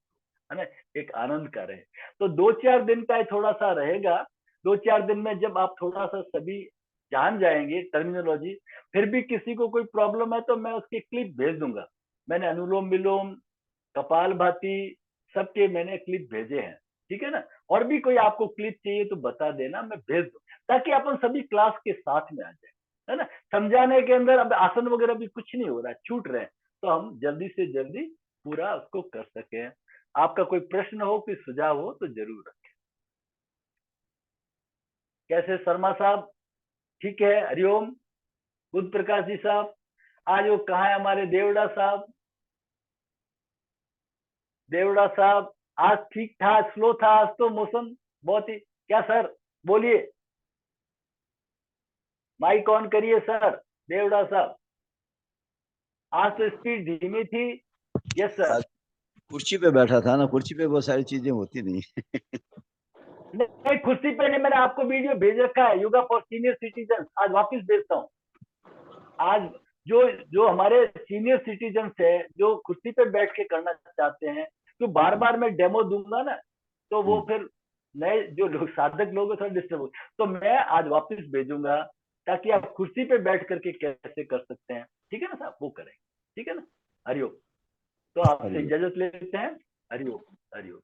Speaker 1: है ना, एक आनंद का रहे। तो 2-4 दिन का थोड़ा सा रहेगा। 2-4 दिन में जब आप थोड़ा सा सभी जान जाएंगे टर्मिनोलॉजी, फिर भी किसी को कोई प्रॉब्लम है तो मैं उसकी क्लिप भेज दूंगा। मैंने अनुलोम विलोम, कपाल भाती, सबके मैंने क्लिप भेजे हैं, ठीक है ना। और भी कोई आपको क्लिप चाहिए तो बता देना, मैं भेज दूं, ताकि अपन सभी क्लास के साथ में आ जाए, है ना। समझाने के अंदर अब आसन वगैरह भी कुछ नहीं हो रहा है, छूट रहे हैं, तो हम जल्दी से जल्दी पूरा उसको कर सके। आपका कोई प्रश्न हो, कोई सुझाव हो तो जरूर रखें। कैसे शर्मा साहब, ठीक है, हरिओम। बुद्ध प्रकाश जी साहब, आज वो कहाँ है हमारे देवड़ा साहब। देवड़ा साहब, आज ठीक था, स्लो था आज तो मौसम बहुत ही। क्या सर, बोलिए, माइक ऑन करिए सर। देवड़ा साहब, आज तो स्पीड धीमी थी। Yes sir.
Speaker 3: आज कुर्सी पे बैठा था ना, कुर्सी पे बहुत सारी चीजें होती नहीं।
Speaker 1: नहीं, कुर्सी पे नहीं, मैंने आपको वीडियो भेज रखा है, योगा फॉर सीनियर सिटीजन, आज वापस भेजता हूँ। आज जो जो हमारे सीनियर सिटीजन है, जो कुर्सी पे बैठ के करना चाहते हैं, तो बार बार मैं डेमो दूंगा ना, तो वो फिर नए जो लोग साधक लोग हैं थोड़ा डिस्टर्ब हो, तो मैं आज वापस भेजूंगा, ताकि आप कुर्सी पे बैठ करके कैसे कर सकते हैं, ठीक है ना साहब, वो करेंगे, ठीक है ना। हरिओम। तो आपसे
Speaker 3: हरिओम।
Speaker 1: इजाजत लेते हैं। हरिओम। हरिओम।